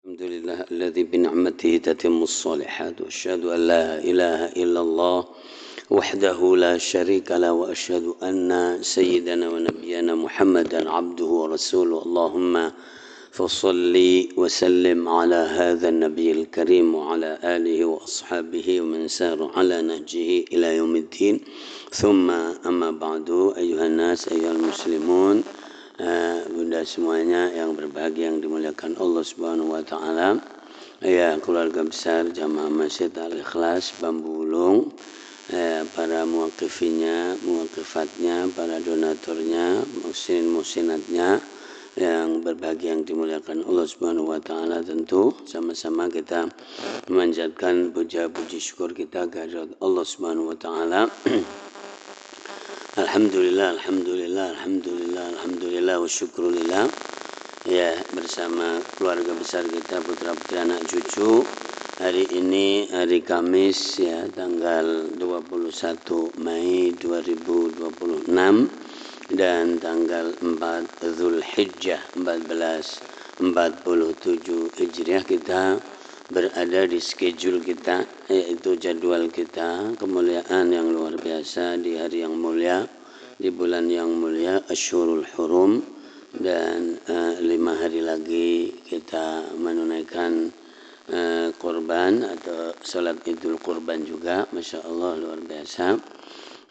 الحمد لله الذي بنعمته تتم الصالحات وأشهد أن لا إله إلا الله وحده لا شريك له وأشهد أن سيدنا ونبينا محمدا عبده ورسوله اللهم فصل وسلم على هذا النبي الكريم وعلى آله وأصحابه ومن سار على نهجه إلى يوم الدين ثم أما بعد أيها الناس أيها المسلمون. Bunda semuanya yang berbahagia yang dimuliakan Allah Subhanahu wa taala. Ya, keluarga besar Jamaah Masjid Al-Ikhlas Bambu Ulung, para muwaqifinya, muwaqifatnya, para donaturnya, muhsin-muhsinatnya yang berbahagia yang dimuliakan Allah Subhanahu wa taala, tentu sama-sama kita memanjatkan puja-puji syukur kita kehadirat Allah Subhanahu wa taala. Alhamdulillah, alhamdulillah, alhamdulillah, alhamdulillah wa syukrulillah. Ya, bersama keluarga besar kita, putra putri anak cucu. Hari ini hari Kamis ya, tanggal 21 Mei 2026 dan tanggal 4 Zulhijjah 1447 Hijriah kita berada di schedule kita, yaitu jadwal kita, kemuliaan yang luar biasa di hari yang mulia, di bulan yang mulia Asyhurul Hurum, dan 5 hari lagi kita menunaikan kurban atau salat Idul Kurban juga. Masya Allah, luar biasa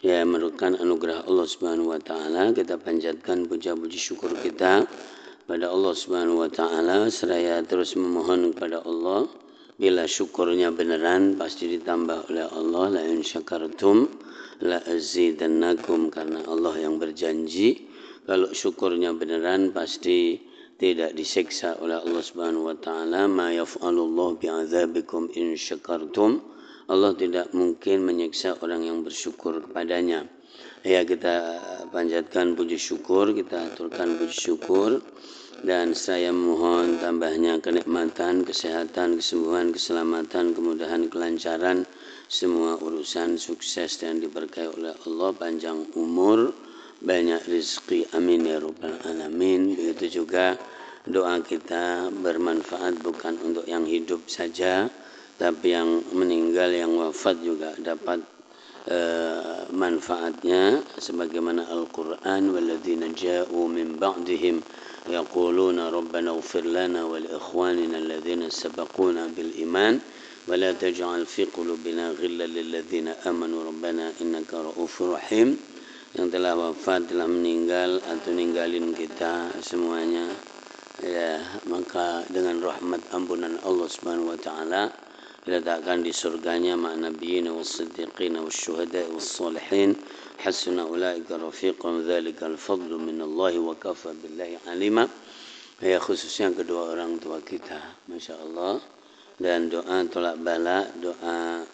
ya, merupakan anugerah Allah Subhanahu wa taala. Kita panjatkan puja-puji syukur kita pada Allah Subhanahu wa taala, seraya terus memohon kepada Allah, bila syukurnya beneran pasti ditambah oleh Allah. La in syakartum la azidannakum, karena Allah yang berjanji kalau syukurnya beneran pasti tidak disiksa oleh Allah Subhanahu wa taala. Ma yaf'alullahu bi'adzabikum in syakartum. Allah tidak mungkin menyiksa orang yang bersyukur kepadanya. Ya, kita panjatkan puji syukur, kita aturkan puji syukur, dan saya mohon tambahnya kenikmatan, kesehatan, kesembuhan, keselamatan, kemudahan, kelancaran, semua urusan sukses dan diberkahi oleh Allah, panjang umur, banyak rezeki, amin ya rabbal alamin. Begitu juga doa kita bermanfaat bukan untuk yang hidup saja, tapi yang meninggal, yang wafat juga dapat manfaatnya, sebagaimana Al-Quran, walladzina ja'u min ba'dihim yaquluna rabbana ighfir lana wa li ikhwanina alladzina sabaquna bil iman wa la taj'al fi qulubina ghillan lil ladzina amanu rabbana innaka ra'ufur rahim. Yang telah wafat, telah meninggal atau ninggalin kita semuanya, ya, maka dengan rahmat ampunan Allah Subhanahu wa taala diletakkan di surganya ma'a nabiyina was-siddiqina wasyuhada'i was-salihin, hasuna ulaika rafiqan, dzalikal fadlu minallahi wa kafa billahi alima. Ya, khususnya kedua orang tua kita, Masya Allah. Dan doa tolak bala, doa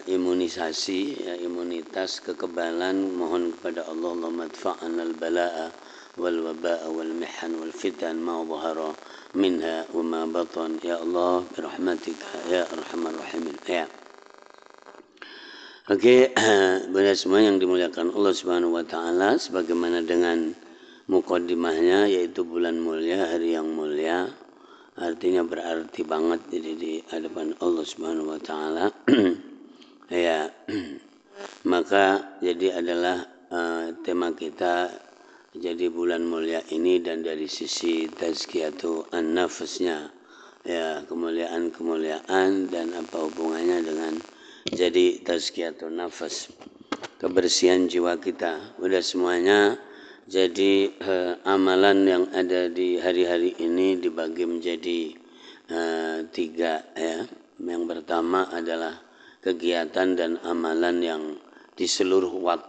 imunisasi, ya, imunitas, kekebalan, mohon kepada Allah, Allahumma adfa'na al-bala'a wal waba'a wal mihan wal fitan ma dhahara minha wa ma batan, ya Allah birahmatika ya arhamar rahimin. Ya. Oke, benda semua yang dimuliakan Allah Subhanahu wa taala, sebagaimana dengan muqaddimahnya, yaitu bulan mulia, hari yang mulia, artinya berarti banget di hadapan Allah Subhanahu wa taala. Ya. Maka jadi adalah tema kita, jadi bulan mulia ini, dan dari sisi tazkiyatu an-nafsnya, ya, kemuliaan dan apa hubungannya dengan jadi tazkiyatu nafas, kebersihan jiwa kita. Udah semuanya. Jadi amalan yang ada di hari-hari ini dibagi menjadi 3 ya. Yang pertama adalah kegiatan dan amalan yang di seluruh waktu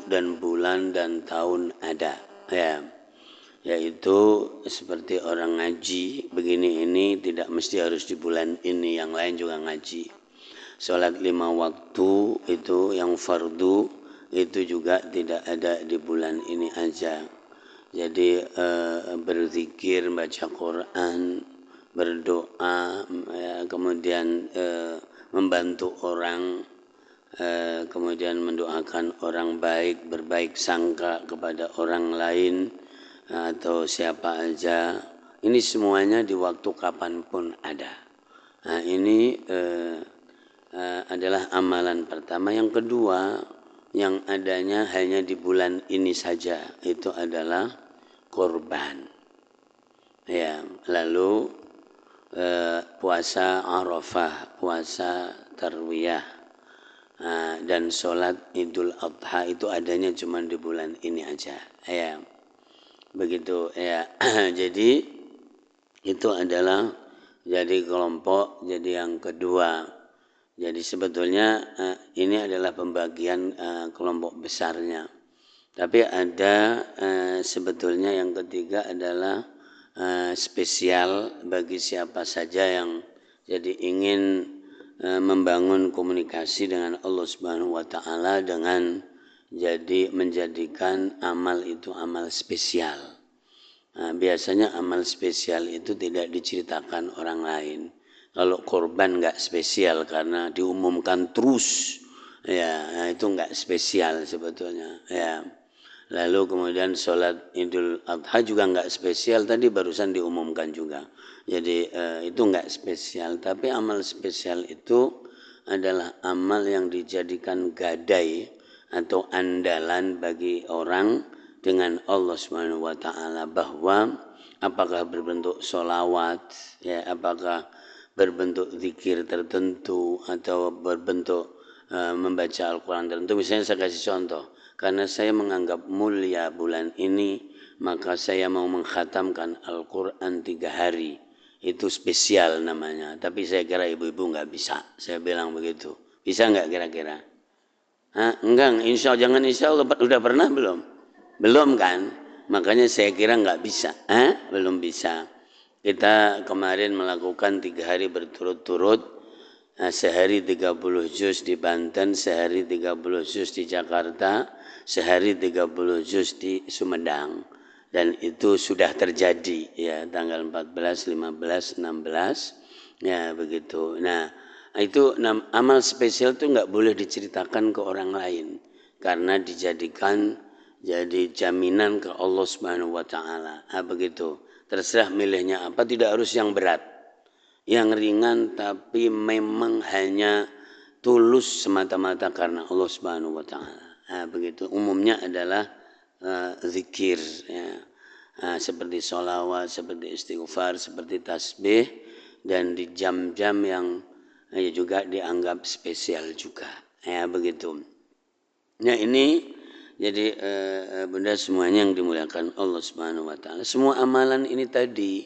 dan bulan dan tahun ada, ya, yaitu seperti orang ngaji begini, ini tidak mesti harus di bulan ini, yang lain juga ngaji. Salat 5 waktu itu yang fardu itu juga tidak ada di bulan ini aja. Jadi berzikir, baca Quran, berdoa, ya, kemudian membantu orang, kemudian mendoakan orang baik, berbaik sangka kepada orang lain atau siapa aja, Ini semuanya di waktu kapanpun ada. Nah, ini adalah amalan pertama. Yang kedua, yang adanya hanya di bulan ini saja, itu adalah kurban. Ya, lalu puasa Arafah, puasa Tarwiyah, dan sholat Idul Adha itu adanya cuma di bulan ini aja. Ya, begitu ya. Jadi itu adalah jadi kelompok, jadi yang kedua. Jadi sebetulnya ini adalah pembagian kelompok besarnya. Tapi ada sebetulnya yang ketiga adalah spesial bagi siapa saja yang jadi ingin membangun komunikasi dengan Allah Subhanahu wa taala dengan jadi menjadikan amal itu amal spesial. Nah, biasanya amal spesial itu tidak diceritakan orang lain. Kalau korban nggak spesial karena diumumkan terus, ya nah itu nggak spesial sebetulnya. Ya. Lalu kemudian sholat Idul Adha juga nggak spesial, tadi barusan diumumkan juga. Jadi itu nggak spesial, tapi amal spesial itu adalah amal yang dijadikan gadai atau andalan bagi orang dengan Allah Subhanahu wa taala, bahwa apakah berbentuk sholawat, ya, apakah berbentuk zikir tertentu atau berbentuk membaca Al-Quran tertentu. Misalnya saya kasih contoh, karena saya menganggap mulia bulan ini, maka saya mau mengkhatamkan Al-Quran 3 hari. Itu spesial namanya. Tapi saya kira ibu-ibu nggak bisa. Saya bilang begitu. Bisa nggak kira-kira? Enggak, jangan insya Allah. Udah pernah belum? Belum kan? Makanya saya kira nggak bisa. Belum bisa. Kita kemarin melakukan 3 hari berturut-turut. Sehari 30 juz di Banten, sehari 30 juz di Jakarta, sehari 30 juz di Sumedang. Dan itu sudah terjadi ya, tanggal 14, 15, 16 ya begitu. Nah, itu amal spesial itu nggak boleh diceritakan ke orang lain karena dijadikan jadi jaminan ke Allah Subhanahu wa taala. Begitu. Terserah milihnya apa, tidak harus yang berat. Yang ringan tapi memang hanya tulus semata-mata karena Allah Subhanahu wa taala. Begitu. Umumnya adalah zikir ya. Seperti sholawat, seperti istighfar, seperti tasbih, dan di jam-jam yang juga dianggap spesial juga ya begitu. Nah ini jadi bunda semuanya yang dimuliakan Allah Subhanahu wa taala, semua amalan ini tadi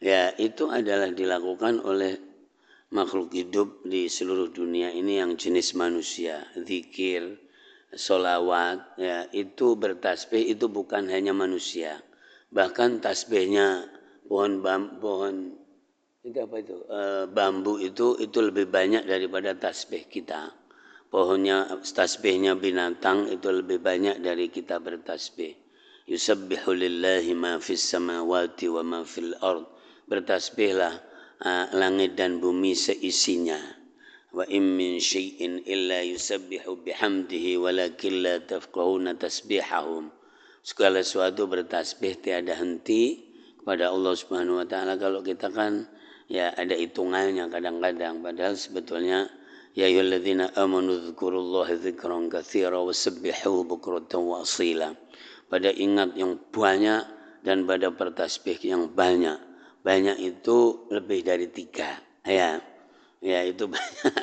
ya itu adalah dilakukan oleh makhluk hidup di seluruh dunia ini yang jenis manusia. Zikir, sholawat ya itu bertasbih itu bukan hanya manusia, bahkan tasbihnya pohon itu apa itu bambu itu lebih banyak daripada tasbih kita. Tasbihnya binatang itu lebih banyak dari kita bertasbih. Yusabbihu lillahi ma fis samawati wa ma fil ard. Bertasbihlah langit dan bumi seisinya. Wa in min syai'in illa yusabbihu bihamdihi walakin la tafqahuna tasbihahum. Segala sesuatu bertasbih tiada henti kepada Allah Subhanahu wa taala. Kalau kita kan ya ada hitungannya kadang-kadang, padahal sebetulnya ya ayyuhalladzina amanu dzkurullaha dzikran katsira wasabbihuhu bukratan wa asila. Pada ingat yang banyak dan pada bertasbih yang banyak. Banyak itu lebih dari 3 ya itu banyak.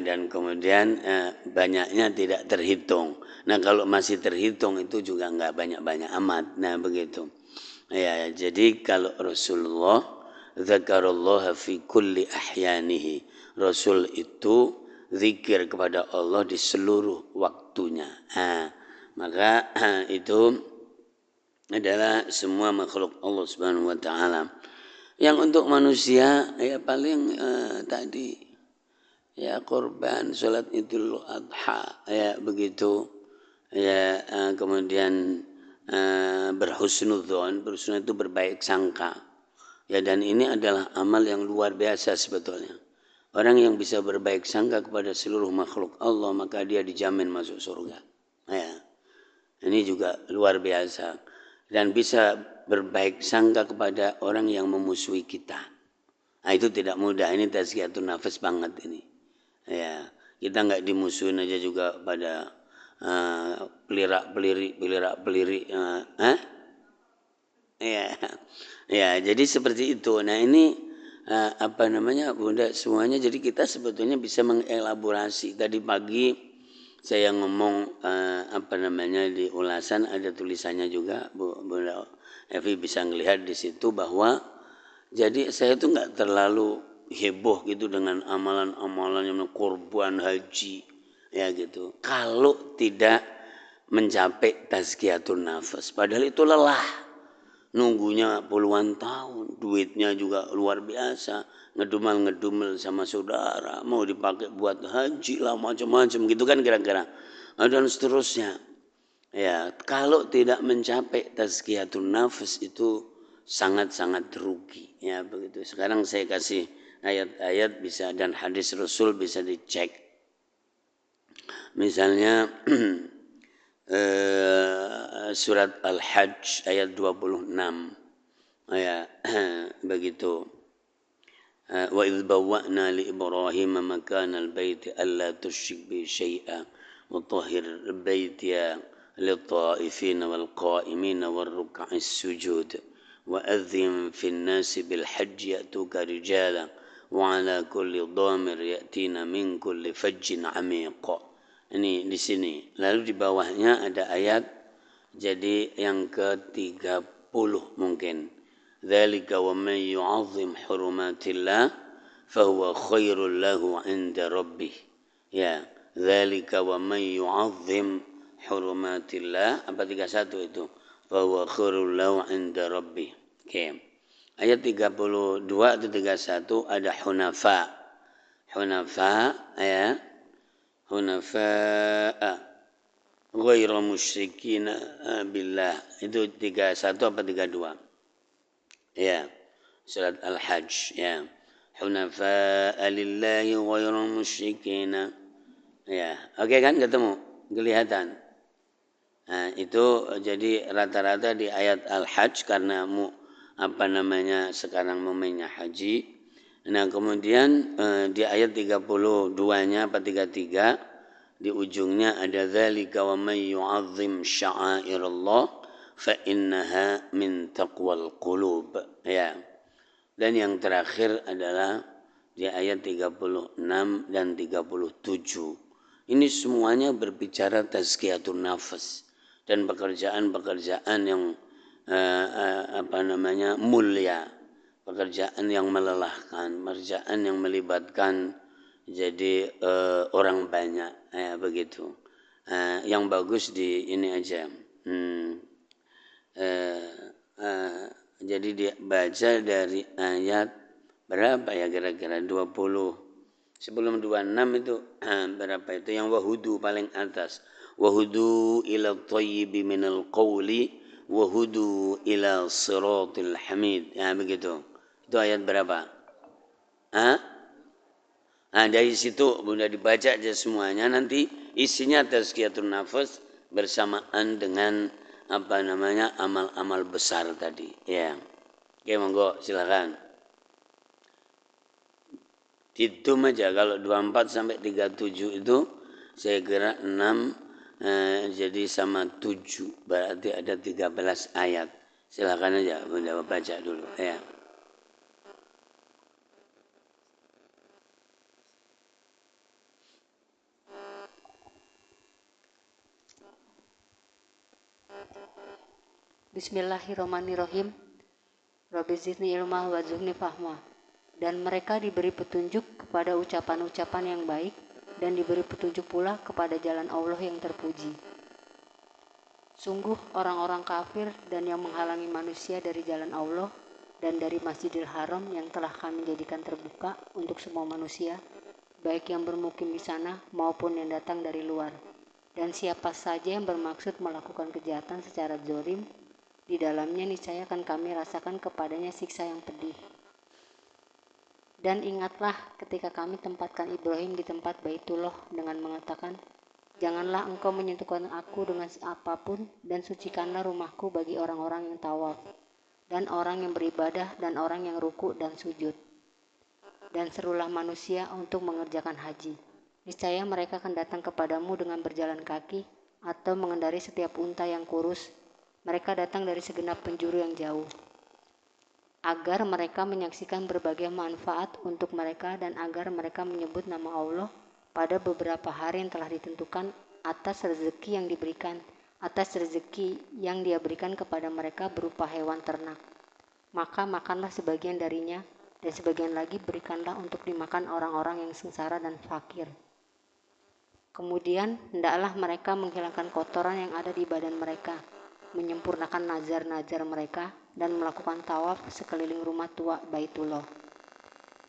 Dan kemudian banyaknya tidak terhitung. Nah kalau masih terhitung itu juga enggak banyak-banyak amat. Nah begitu ya. Jadi kalau Rasulullah dzakarallaha fi kulli ahyanihi, Rasul itu zikir kepada Allah di seluruh waktunya. Maka itu adalah semua makhluk Allah Subhanahu wa taala. Yang untuk manusia ya paling tadi ya korban, salat Idul Adha ya begitu. Ya kemudian berhusnudzon, berhusnudzon itu berbaik sangka. Ya dan ini adalah amal yang luar biasa sebetulnya. Orang yang bisa berbaik sangka kepada seluruh makhluk Allah, maka dia dijamin masuk surga. Ya. Ini juga luar biasa. Dan bisa berbaik sangka kepada orang yang memusuhi kita. Nah, itu tidak mudah. Ini tazkiyatun nafas banget ini. Ya, kita nggak dimusuhin aja juga pada pelirik. Ya, jadi seperti itu. Nah ini Bunda semuanya. Jadi kita sebetulnya bisa mengelaborasi. Tadi pagi saya ngomong di ulasan ada tulisannya juga, Bunda Evi bisa ngelihat di situ bahwa jadi saya tuh nggak terlalu heboh gitu dengan amalan-amalan yang korban haji ya gitu. Kalau tidak mencapai tazkiyatun nafas, padahal itu lelah, nunggunya puluhan tahun, duitnya juga luar biasa, ngedumel sama saudara, mau dipakai buat haji lah macam-macam gitu kan kira-kira, dan seterusnya. Ya, kalau tidak mencapai tazkiyatun nafas itu sangat-sangat rugi ya begitu. Sekarang saya kasih ayat-ayat bisa dan hadis Rasul bisa dicek. Misalnya surat Al-Hajj ayat 26 ya begitu. Wa idz bawwa'na li Ibrahim makana al-bait alla tusyrik bi syai'a wa tahhir baitiya lit-ta'ifin wal-qa'imin war-ruk'is sujud wa adzim fin nasi bil hajj ya'tuka rijala wa 'ala kulli dhamir ya'tina min kulli fajjin 'amiq. Ini di sini. Lalu di bawahnya ada ayat jadi yang ke-30 mungkin. Dzalika wa man yu'azzim hurumatillah fahuwa khairul lahu 'inda rabbih. Ya, dzalika wa man yu'azzim hurumatillah apa 31 itu? Fahuwa khairul lahu 'inda rabbih. Oke. Ayat 32 atau 31 ada hunafa. Hunafa ya. Hunafa'a ghairu musyrikin billah. Itu 31 apa 32? Ya. Surat Al-Hajj ya. Hunafa'a lillahi ghairu musyrikin. Ya. Oke kan ketemu? Kelihatan. Nah, itu jadi rata-rata di ayat Al-Hajj karena sekarang momennya haji. Nah, kemudian di ayat 32-nya apa 33 di ujungnya ada dzalika wa may yu'azzim sya'airallah fa innaha min taqwal qulub. Ya. Dan yang terakhir adalah di ayat 36 dan 37. Ini semuanya berbicara tazkiyatun nafas dan pekerjaan-pekerjaan yang mulia. Pekerjaan yang melelahkan, pekerjaan yang melibatkan jadi orang banyak, begitu. Yang bagus di ini aja. Jadi dibaca dari ayat berapa ya kira-kira 20. Sebelum 26 itu berapa itu yang wahudu paling atas. Wahudu ila thayyibi minal qawli wahudu ila siratil hamid. Ya begitu. Itu ayat berapa? Dari situ Bunda dibaca aja semuanya, nanti isinya tazkiyatun nafas bersamaan dengan amal-amal besar tadi. Ya. Oke, monggo silakan. Hitung aja kalau 24 sampai 37 itu saya kira 6 jadi sama 7, berarti ada 13 ayat. Silakan aja Bunda baca dulu ya. Bismillahirrahmanirrahim. Rabbi zidni ilma wa zidni fahma. Dan mereka diberi petunjuk kepada ucapan-ucapan yang baik dan diberi petunjuk pula kepada jalan Allah yang terpuji. Sungguh orang-orang kafir dan yang menghalangi manusia dari jalan Allah dan dari Masjidil Haram yang telah kami jadikan terbuka untuk semua manusia, baik yang bermukim di sana maupun yang datang dari luar. Dan siapa saja yang bermaksud melakukan kejahatan secara zalim, di dalamnya niscaya akan kami rasakan kepadanya siksa yang pedih. Dan ingatlah ketika kami tempatkan Ibrahim di tempat Baitullah dengan mengatakan, janganlah engkau menyentuhkan aku dengan apapun dan sucikanlah rumahku bagi orang-orang yang tawaf. dan orang yang beribadah, dan orang yang ruku dan sujud. Dan serulah manusia untuk mengerjakan haji. Niscaya mereka akan datang kepadamu dengan berjalan kaki atau mengendari setiap unta yang kurus. Mereka datang dari segenap penjuru yang jauh, agar mereka menyaksikan berbagai manfaat untuk mereka dan agar mereka menyebut nama Allah pada beberapa hari yang telah ditentukan atas rezeki yang dia berikan kepada mereka berupa hewan ternak. Maka makanlah sebagian darinya, dan sebagian lagi berikanlah untuk dimakan orang-orang yang sengsara dan fakir. Kemudian hendaklah mereka menghilangkan kotoran yang ada di badan mereka, menyempurnakan nazar-nazar mereka, dan melakukan tawaf sekeliling rumah tua Baitullah.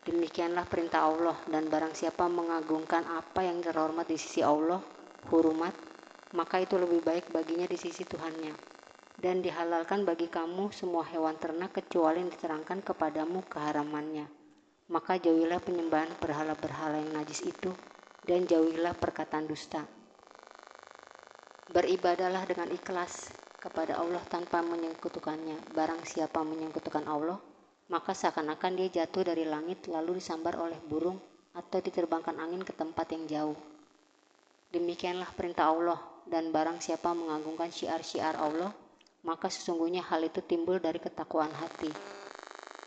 Demikianlah perintah Allah, dan barang siapa mengagungkan apa yang terhormat di sisi Allah, hurumat, maka itu lebih baik baginya di sisi Tuhannya. Dan dihalalkan bagi kamu semua hewan ternak kecuali yang diterangkan kepadamu keharamannya. Maka jauhilah penyembahan berhala-berhala yang najis itu, dan jauhilah perkataan dusta. Beribadahlah dengan ikhlas kepada Allah tanpa menyekutukannya. Barang siapa menyekutukan Allah, maka seakan-akan dia jatuh dari langit lalu disambar oleh burung atau diterbangkan angin ke tempat yang jauh. Demikianlah perintah Allah, dan barang siapa mengagungkan syiar-syiar Allah, maka sesungguhnya hal itu timbul dari ketakwaan hati.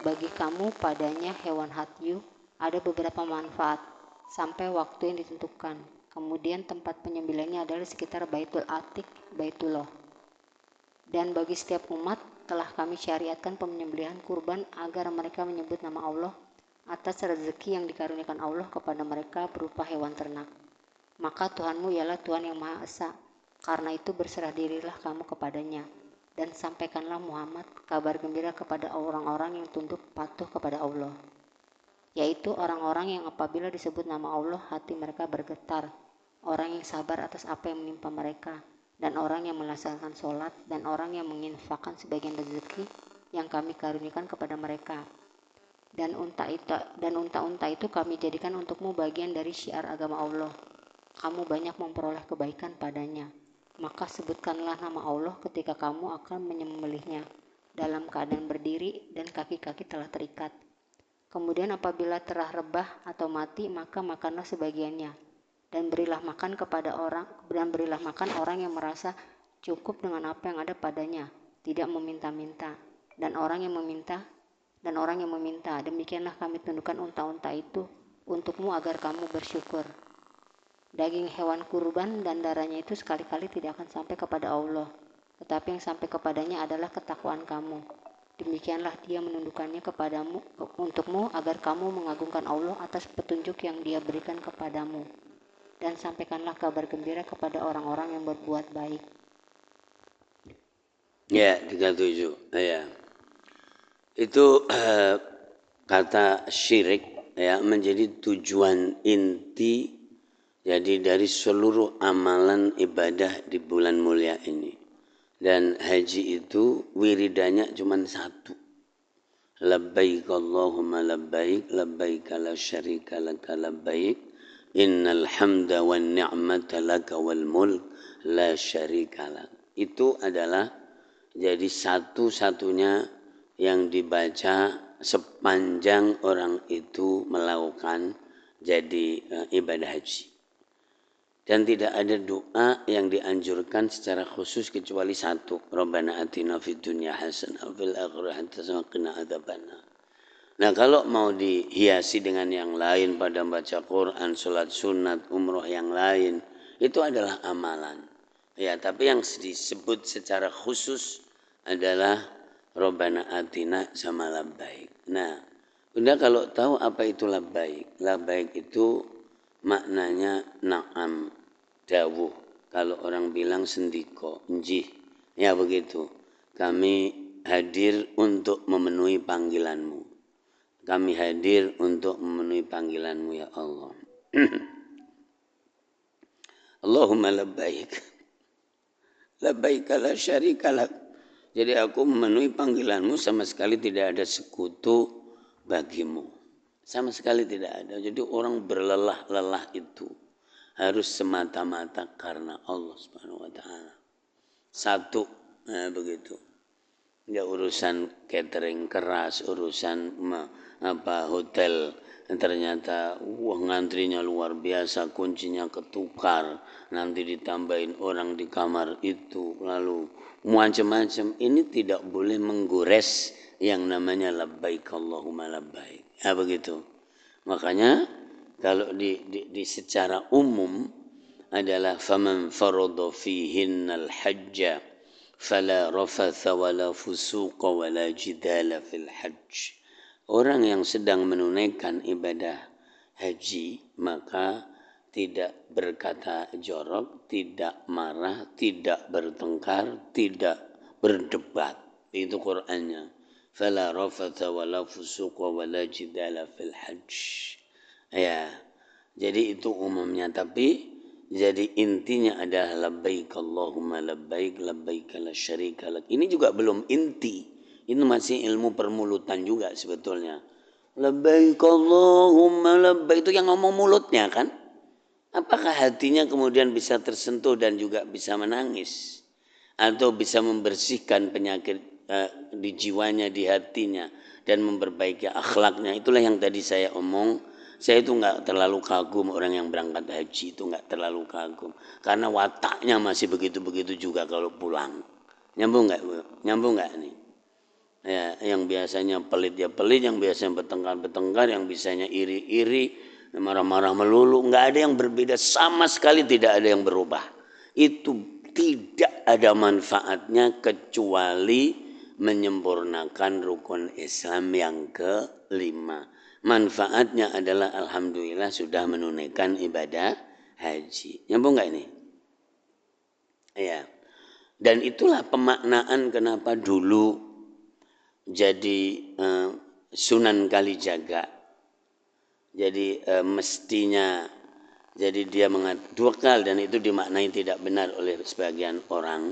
Bagi kamu padanya hewan hadyu ada beberapa manfaat sampai waktu yang ditentukan. Kemudian tempat penyembelihnya adalah sekitar Baitul Atiq, Baitullah. Dan bagi setiap umat telah kami syariatkan penyembelihan kurban agar mereka menyebut nama Allah atas rezeki yang dikaruniakan Allah kepada mereka berupa hewan ternak. Maka Tuhanmu ialah Tuhan yang Maha Esa. Karena itu berserah dirilah kamu kepadanya. Dan sampaikanlah Muhammad kabar gembira kepada orang-orang yang tunduk patuh kepada Allah, yaitu orang-orang yang apabila disebut nama Allah hati mereka bergetar, orang yang sabar atas apa yang menimpa mereka, dan orang yang melaksanakan sholat, dan orang yang menginfakkan sebagian rezeki yang kami karuniakan kepada mereka. Dan unta-unta itu kami jadikan untukmu bagian dari syiar agama Allah. Kamu banyak memperoleh kebaikan padanya. Maka sebutkanlah nama Allah ketika kamu akan menyembelihnya dalam keadaan berdiri dan kaki-kaki telah terikat. Kemudian apabila telah rebah atau mati, maka makanlah sebagiannya, dan berilah makan orang yang merasa cukup dengan apa yang ada padanya, tidak meminta-minta, dan orang yang meminta. Demikianlah kami tundukkan unta-unta itu untukmu agar kamu bersyukur. Daging hewan kurban dan darahnya itu sekali-kali tidak akan sampai kepada Allah, tetapi yang sampai kepadanya adalah ketakwaan kamu. Demikianlah dia menundukkannya kepadamu untukmu agar kamu mengagungkan Allah atas petunjuk yang dia berikan kepadamu. Dan sampaikanlah kabar gembira kepada orang-orang yang berbuat baik. Ya, 37. Ya. Itu kata syirik ya menjadi tujuan inti. Jadi dari seluruh amalan ibadah di bulan mulia ini. Dan haji itu wiridanya cuma satu. Labbaik Allahumma labbaik, labbaik la syarika laka labbaik, innal hamda wan ni'mata laka wal mulk la syarika lak. Itu adalah jadi satu-satunya yang dibaca sepanjang orang itu melakukan jadi ibadah haji. Dan tidak ada doa yang dianjurkan secara khusus kecuali satu. Rabbana atina fid dunya hasanah wa fil akhirati hasanah wa qina adzabannar. Nah, kalau mau dihiasi dengan yang lain pada baca Quran, salat sunat, umroh yang lain, itu adalah amalan. Ya, tapi yang disebut secara khusus adalah Rabbana atina sama labbaik. Nah, Bunda kalau tahu apa itu labbaik. Labbaik itu maknanya na'am, dawuh. Kalau orang bilang sendiko, njih. Ya begitu. Kami hadir untuk memenuhi panggilanmu. Kami hadir untuk memenuhi panggilanmu ya Allah. Allahumma labbaik. Labbaik la syarika lak. Jadi aku memenuhi panggilanmu sama sekali tidak ada sekutu bagimu. Sama sekali tidak ada. Jadi orang berlelah-lelah itu harus semata-mata karena Allah Subhanahu wa taala. Satu, begitu. Ya urusan catering keras, urusan hotel, ternyata ngantrinya luar biasa, kuncinya ketukar, nanti ditambahin orang di kamar itu, lalu macam-macam. Ini tidak boleh menggores yang namanya labbaik Allahumma labbaik. Ya begitu. Makanya kalau di secara umum adalah faman farada fihinnal hajja fala rafatha wala fusuqa wala jidala fil hajj. Orang yang sedang menunaikan ibadah haji maka tidak berkata jorok, tidak marah, tidak bertengkar, tidak berdebat. Itu Qur'annya. Fala rafatha wala fusuqa wala jidala fil hajj. Ya. Jadi itu umumnya, tapi jadi intinya adalah labbaik Allahumma labbaik labbaik la syarika lak. Ini juga belum inti. Ini masih ilmu permulutan juga sebetulnya. Labbaik Allahumma labbaik itu yang ngomong mulutnya kan? Apakah hatinya kemudian bisa tersentuh dan juga bisa menangis atau bisa membersihkan penyakit di jiwanya, di hatinya dan memperbaiki akhlaknya? Itulah yang tadi saya omong. Saya itu nggak terlalu kagum orang yang berangkat haji, itu nggak terlalu kagum karena wataknya masih begitu-begitu juga kalau pulang. Nyambung nggak nih? Ya, yang biasanya pelit ya pelit, yang biasanya bertengkar, yang biasanya iri-iri, marah-marah melulu, nggak ada yang berbeda, sama sekali tidak ada yang berubah. Itu tidak ada manfaatnya kecuali menyempurnakan rukun Islam yang kelima. Manfaatnya adalah alhamdulillah sudah menunaikan ibadah haji. Nyambung nggak ini? Ya. Dan itulah pemaknaan kenapa dulu jadi Sunan Kalijaga. Jadi mestinya jadi dia dua kali dan itu dimaknai tidak benar oleh sebagian orang.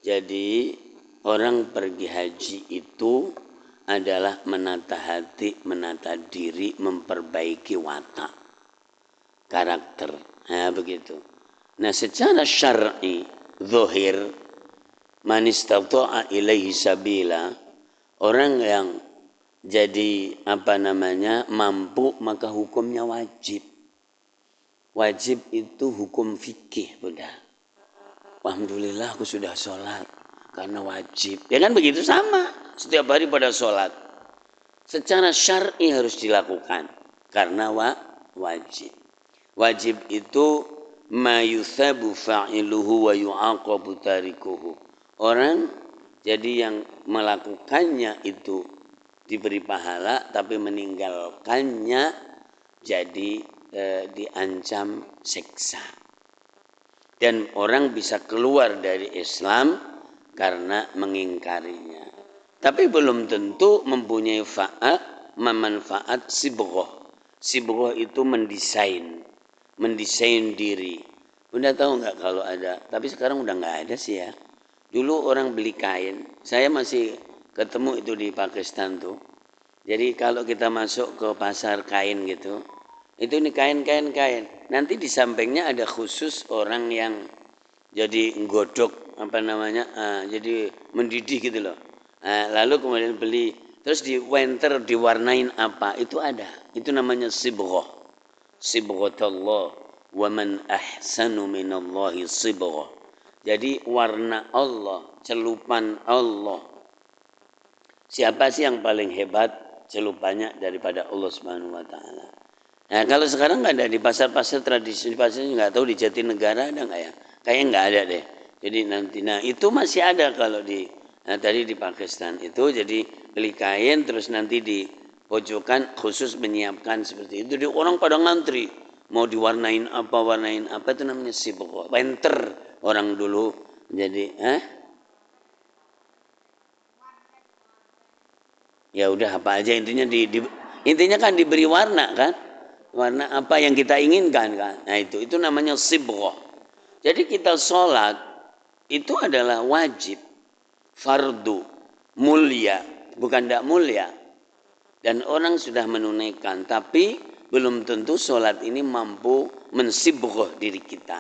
Jadi orang pergi haji itu adalah menata hati, menata diri, memperbaiki watak, karakter. Nah, begitu. Nah, secara syar'i, zahir, man istata'a ilaihi sabila, orang yang jadi mampu maka hukumnya wajib. Wajib itu hukum fikih, Bunda. Alhamdulillah aku sudah sholat karena wajib. Ya kan begitu sama. Setiap hari pada sholat. Secara syar'i harus dilakukan karena wajib. Wajib itu ma yuthabu fa'iluhu wa yu'aqabu tarikuhu. Orang jadi yang melakukannya itu diberi pahala, tapi meninggalkannya jadi diancam siksa. Dan orang bisa keluar dari Islam karena mengingkarinya. Tapi belum tentu mempunyai manfaat sibghah. Sibghah itu mendesain diri. Bunda tahu nggak kalau ada? Tapi sekarang udah nggak ada sih ya. Dulu orang beli kain. Saya masih ketemu itu di Pakistan tuh. Jadi kalau kita masuk ke pasar kain gitu, itu ini kain. Nanti di sampingnya ada khusus orang yang jadi nggodok jadi mendidih gitu loh. Lalu kemudian beli, terus diwarnain apa? Itu ada. Itu namanya sibghah. Sibghatullah wa man ahsanu minallahi sibghah. Jadi warna Allah, celupan Allah. Siapa sih yang paling hebat celupannya daripada Allah Subhanahu wa taala? Nah, kalau sekarang nggak ada di pasar-pasar tradisi, pasar nggak tahu di Jatinegara ada nggak ya? Kayaknya nggak ada deh. Jadi nanti, itu masih ada kalau tadi di Pakistan itu, jadi beli kain terus nanti di pojokan khusus menyiapkan seperti itu. Jadi orang pada ngantri mau diwarnain apa itu namanya sibghah. Winter orang dulu jadi ya udah apa aja intinya intinya kan diberi warna kan. Warna apa yang kita inginkan kan. Nah itu namanya sibghah. Jadi kita sholat itu adalah wajib, fardu, mulia, bukan tidak mulia. Dan orang sudah menunaikan, tapi belum tentu sholat ini mampu mensibghah diri kita,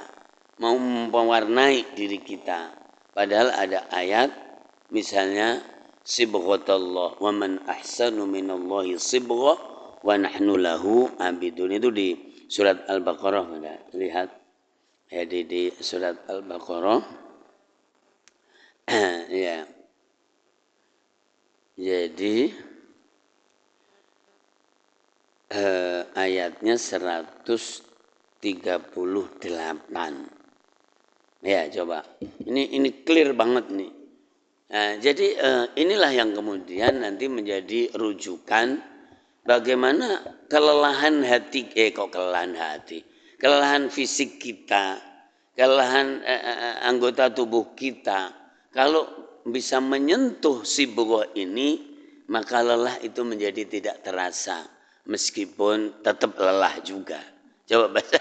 mau mewarnai diri kita. Padahal ada ayat, misalnya sibghatallah wa man ahsanu minallahi sibghah wa nahnu lahu abidun. Itu di surat Al-Baqarah, lihat ya di surat Al-Baqarah. Ya. Jadi ayatnya 138. Ya, coba. Ini clear banget nih. Nah, jadi inilah yang kemudian nanti menjadi rujukan bagaimana kelelahan hati, kelelahan fisik kita, kelelahan anggota tubuh kita, kalau bisa menyentuh sibghah ini, maka lelah itu menjadi tidak terasa, meskipun tetap lelah juga. Coba baca,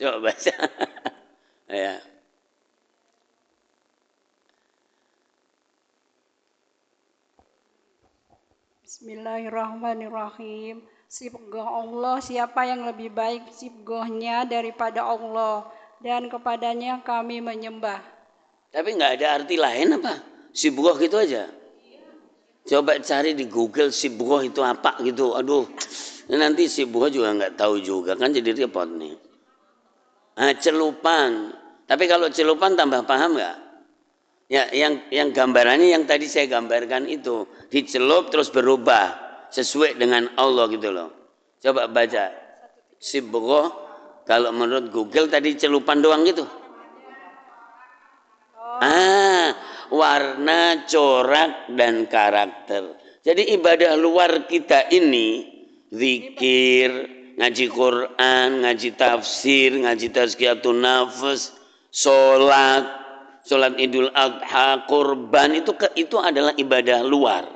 coba baca, ya. Bismillahirrahmanirrahim. Sibghah Allah, siapa yang lebih baik sibghahnya daripada Allah, dan kepadanya kami menyembah. Tapi nggak ada arti lain apa? Sibghah gitu aja. Coba cari di Google sibghah itu apa gitu. Aduh, nanti sibghah juga nggak tahu juga kan, jadi repot nih. Celupan. Tapi kalau celupan tambah paham nggak? Ya, yang gambarannya yang tadi saya gambarkan itu dicelup terus berubah sesuai dengan Allah gitu loh. Coba baca sibghah kalau menurut Google tadi celupan doang gitu. Warna, corak dan karakter. Jadi ibadah luar kita ini zikir, ngaji Quran, ngaji tafsir, ngaji tazkiyatun nafs, sholat Idul Adha, kurban itu adalah ibadah luar.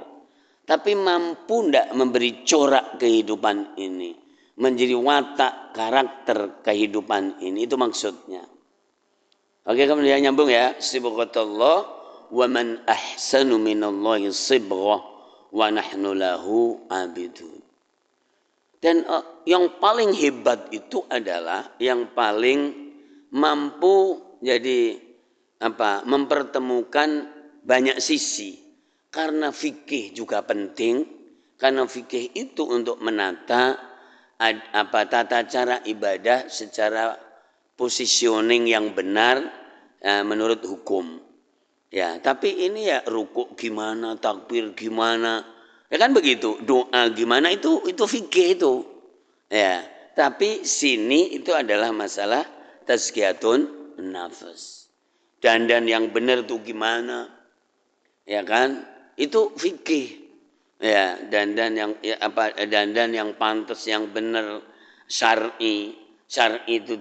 Tapi mampu ndak memberi corak kehidupan ini, menjadi watak karakter kehidupan ini, itu maksudnya. Oke, kemudian nyambung ya, sibghatullah wa man ahsanu minallahi sibghah wa nahnu lahu abidun. Dan yang paling hebat itu adalah yang paling mampu jadi mempertemukan banyak sisi. Karena fikih juga penting, karena fikih itu untuk menata tata cara ibadah secara positioning yang benar menurut hukum. Ya, tapi ini ya rukuk gimana, takbir gimana, ya kan begitu. Doa gimana itu fikih itu. Ya, tapi sini itu adalah masalah tazkiyatun nafs. Dandan yang benar tuh gimana? Ya kan? Itu fikih. Ya, dandan yang pantas, yang benar, syar'i. Syar'i itu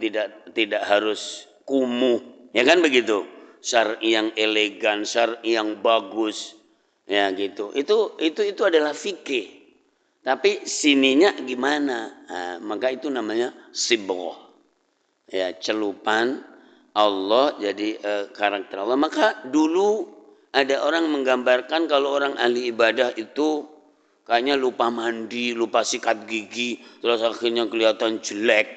tidak harus kumuh. Ya kan begitu? Syar'i yang elegan, syar'i yang bagus. Ya gitu. Itu adalah fikih. Tapi sininya gimana? Maka itu namanya sibghah. Ya, celupan Allah jadi karakter Allah. Maka dulu ada orang menggambarkan kalau orang ahli ibadah itu kayaknya lupa mandi, lupa sikat gigi, terus akhirnya kelihatan jelek.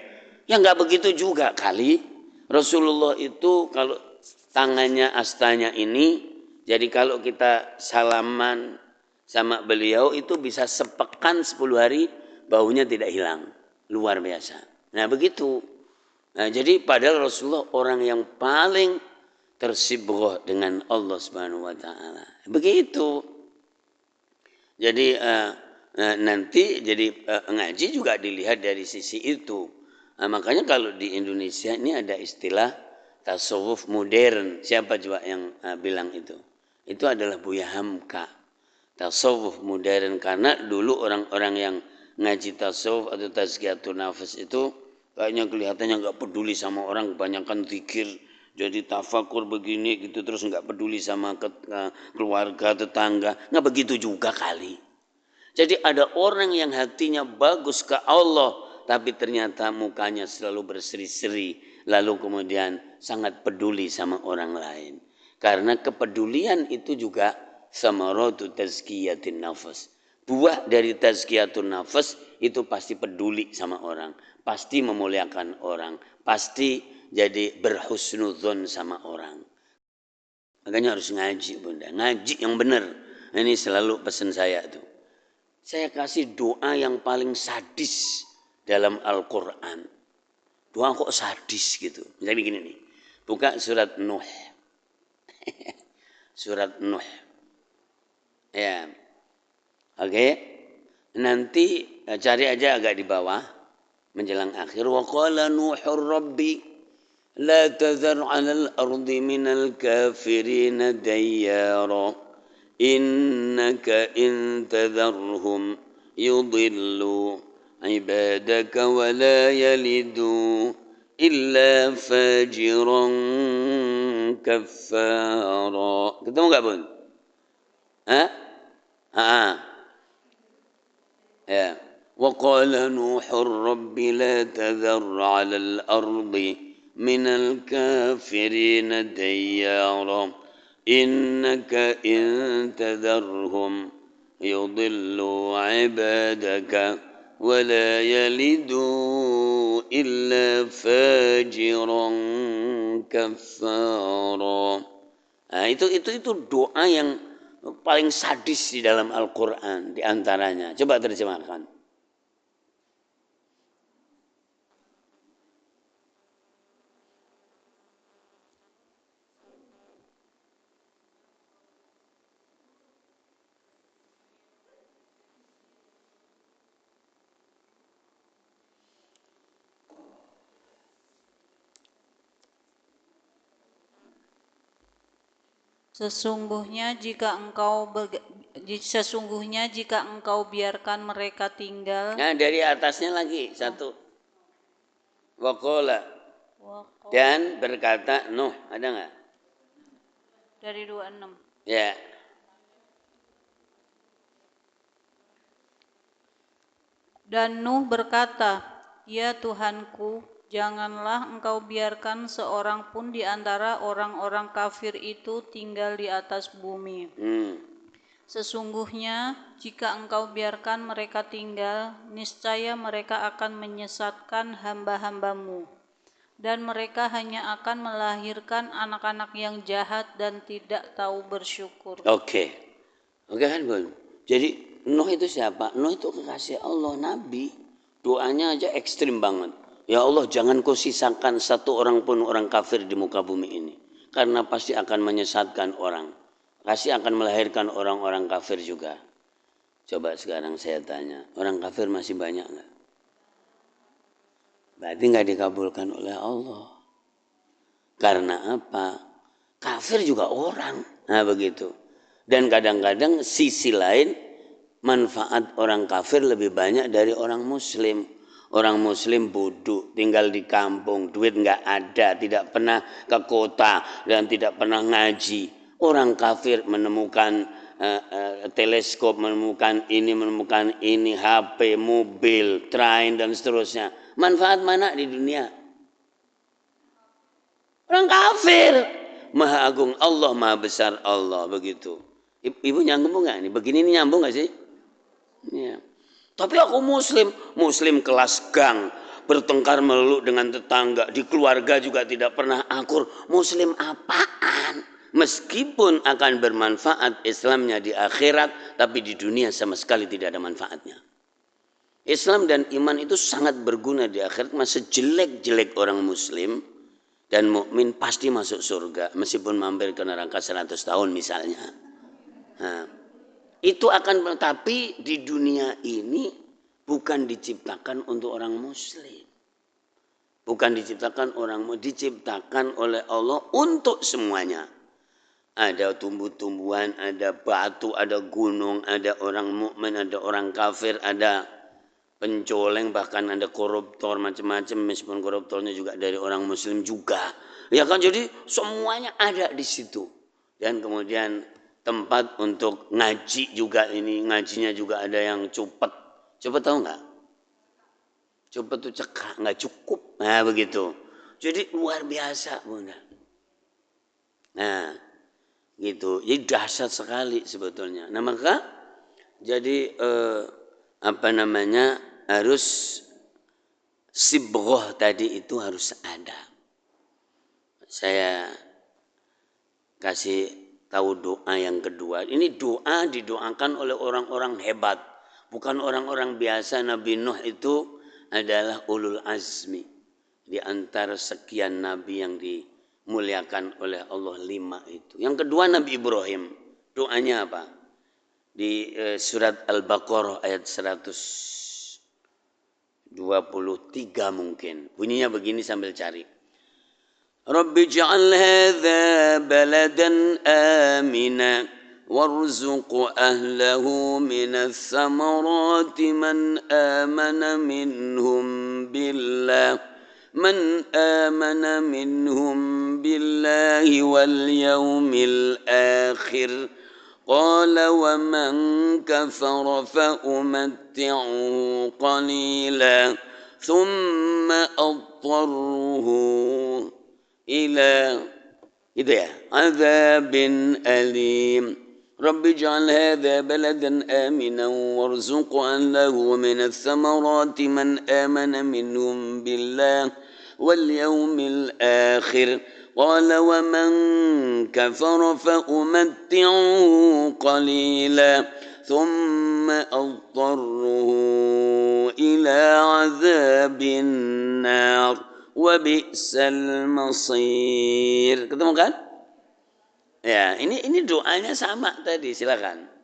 Ya nggak begitu juga kali. Rasulullah itu kalau tangannya astanya ini, jadi kalau kita salaman sama beliau itu bisa sepekan 10 hari baunya tidak hilang. Luar biasa. Nah begitu. Nah, jadi padahal Rasulullah orang yang paling tersibghah dengan Allah Subhanahu wa taala. Begitu. Jadi nanti jadi ngaji juga dilihat dari sisi itu. Makanya kalau di Indonesia ini ada istilah tasawuf modern. Siapa juga yang bilang itu? Itu adalah Buya Hamka. Tasawuf modern, karena dulu orang-orang yang ngaji tasawuf atau tazkiyatun nafs itu kayaknya kelihatannya nggak peduli sama orang, kebanyakan zikir, jadi tafakur begini gitu, terus nggak peduli sama keluarga, tetangga. Nggak begitu juga kali. Jadi ada orang yang hatinya bagus ke Allah, tapi ternyata mukanya selalu berseri-seri, lalu kemudian sangat peduli sama orang lain. Karena kepedulian itu juga samaratu tazkiyatin nafas. Buah dari tazkiyatun nafas itu pasti peduli sama orang, pasti memuliakan orang, pasti jadi berhusnudzon sama orang. Makanya harus ngaji, Bunda. Ngaji yang benar. Ini selalu pesan saya tuh. Saya kasih doa yang paling sadis dalam Al-Quran. Doa kok sadis gitu. Misalnya begini nih. Buka surat Nuh. Surat Nuh. Ya. Oke. Nanti cari aja agak di bawah. Menjelang akhir. Wa qala Nuhur Rabbi. La tazar alal ardi minal kafirina dayyara. Innaka in tadharhum yudillu ibadaka wa la yalidu illa fajiran kaffara. Ketemu enggak, Bun? Hah? Ya. Wa qala Nuhur Rabbi la tadhar 'alal ardi minal kafirina dayyara. Innaka in tadharhum yudillu ibadaka wa la yalidu illa fajiran kaffara. Nah, itu doa yang paling sadis di dalam Al-Quran di antaranya. Coba terjemahkan. Sesungguhnya jika engkau biarkan mereka tinggal. Nah, dari atasnya lagi satu. Waqala. Dan berkata Nuh, ada enggak? Dari 26. Ya. Dan Nuh berkata, "Ya Tuhanku, janganlah engkau biarkan seorang pun di antara orang-orang kafir itu tinggal di atas bumi. Sesungguhnya jika engkau biarkan mereka tinggal, niscaya mereka akan menyesatkan hamba-hambamu. Dan mereka hanya akan melahirkan anak-anak yang jahat dan tidak tahu bersyukur." Oke kan, Bun? Jadi Nuh itu siapa? Nuh itu kekasih Allah, Nabi. Doanya aja ekstrim banget. Ya Allah, jangan kau sisakan satu orang pun orang kafir di muka bumi ini. Karena pasti akan menyesatkan orang. Pasti akan melahirkan orang-orang kafir juga. Coba sekarang saya tanya, orang kafir masih banyak enggak? Berarti enggak dikabulkan oleh Allah. Karena apa? Kafir juga orang. Nah begitu. Dan kadang-kadang sisi lain, manfaat orang kafir lebih banyak dari orang muslim. Orang muslim bodoh, tinggal di kampung, duit enggak ada, tidak pernah ke kota dan tidak pernah ngaji. Orang kafir menemukan teleskop, menemukan ini, HP, mobil, train dan seterusnya. Manfaat mana di dunia? Orang kafir. Maha agung Allah, maha besar Allah, begitu. Ibu nyambung nggak nih? Begini ini nyambung nggak sih? Ya. Tapi aku muslim kelas gang, bertengkar melulu dengan tetangga, di keluarga juga tidak pernah akur. Muslim apaan? Meskipun akan bermanfaat Islamnya di akhirat, tapi di dunia sama sekali tidak ada manfaatnya. Islam dan iman itu sangat berguna di akhirat. Masa jelek-jelek orang muslim dan mukmin pasti masuk surga meskipun mampir ke neraka 100 tahun misalnya. Nah, itu akan, tapi di dunia ini bukan diciptakan untuk orang muslim. Bukan diciptakan diciptakan oleh Allah untuk semuanya. Ada tumbuh-tumbuhan, ada batu, ada gunung, ada orang mukmin, ada orang kafir, ada pencoleng, bahkan ada koruptor macam-macam, meskipun koruptornya juga dari orang muslim juga. Ya kan, jadi semuanya ada di situ. Dan kemudian tempat untuk ngaji juga, ini ngajinya juga ada yang cupet. Coba tahu nggak? Cupet itu cekak, nggak cukup. Nah begitu. Jadi luar biasa, Bunda. Nah gitu. Jadi dahsyat sekali sebetulnya. Nah maka jadi harus sibghah tadi itu harus ada. Saya kasih tahu doa yang kedua. Ini doa didoakan oleh orang-orang hebat, bukan orang-orang biasa. Nabi Nuh itu adalah ulul azmi di antara sekian nabi yang dimuliakan oleh Allah 5 itu. Yang kedua Nabi Ibrahim, doanya apa? Di surat Al-Baqarah ayat 123 mungkin. Bunyinya begini sambil cari. Rabbi ja'al hadha baladan amina warzuq ahlahu minas samarati man amana minhum billahi wal yawmil akhir. قال ومن كفر فأمتعه قليلا ثم أضطره إلى عذاب أليم رب اجعل هذا بلدا آمنا وارزق أهله من الثمرات من آمن منهم بالله واليوم الآخر قال ومن كفر فأمتعه قليلا ثم أضطره إلى عذاب النار وبئس المصير. Ketemu kan? Ya, ini doanya sama tadi, silakan.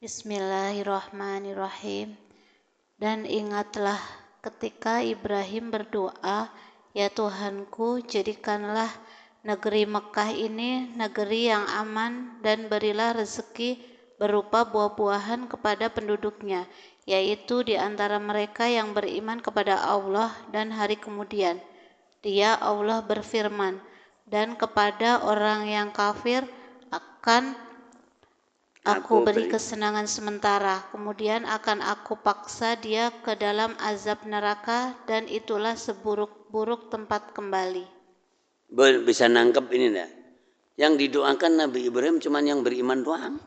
Bismillahirrahmanirrahim. Dan ingatlah ketika Ibrahim berdoa, ya Tuhanku, jadikanlah negeri Mekah ini negeri yang aman dan berilah rezeki berupa buah-buahan kepada penduduknya, yaitu di antara mereka yang beriman kepada Allah dan hari kemudian. Dia Allah berfirman, dan kepada orang yang kafir akan Aku beri kesenangan sementara, kemudian akan aku paksa dia ke dalam azab neraka, dan itulah seburuk-buruk tempat kembali. Bisa nangkep ini enggak? Yang didoakan Nabi Ibrahim cuma yang beriman doang.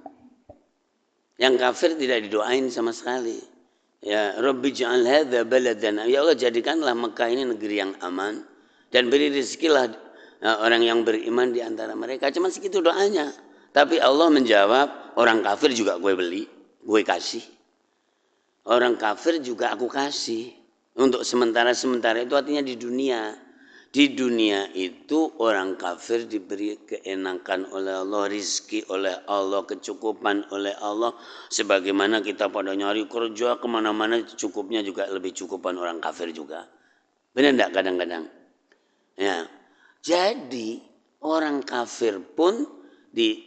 Yang kafir tidak didoain sama sekali. Ya Rabbi ja'al hadza baladan. Ya Allah, jadikanlah Mekah ini negeri yang aman dan beri rezekilah orang yang beriman di antara mereka. Cuma segitu doanya. Tapi Allah menjawab, orang kafir juga gue kasih. Orang kafir juga aku kasih. Untuk sementara-sementara itu artinya di dunia. Di dunia itu orang kafir diberi keenakan oleh Allah, rizki oleh Allah, kecukupan oleh Allah. Sebagaimana kita pada nyari kerja kemana-mana cukupnya juga lebih cukupan orang kafir juga. Benar enggak kadang-kadang? Ya. Jadi orang kafir pun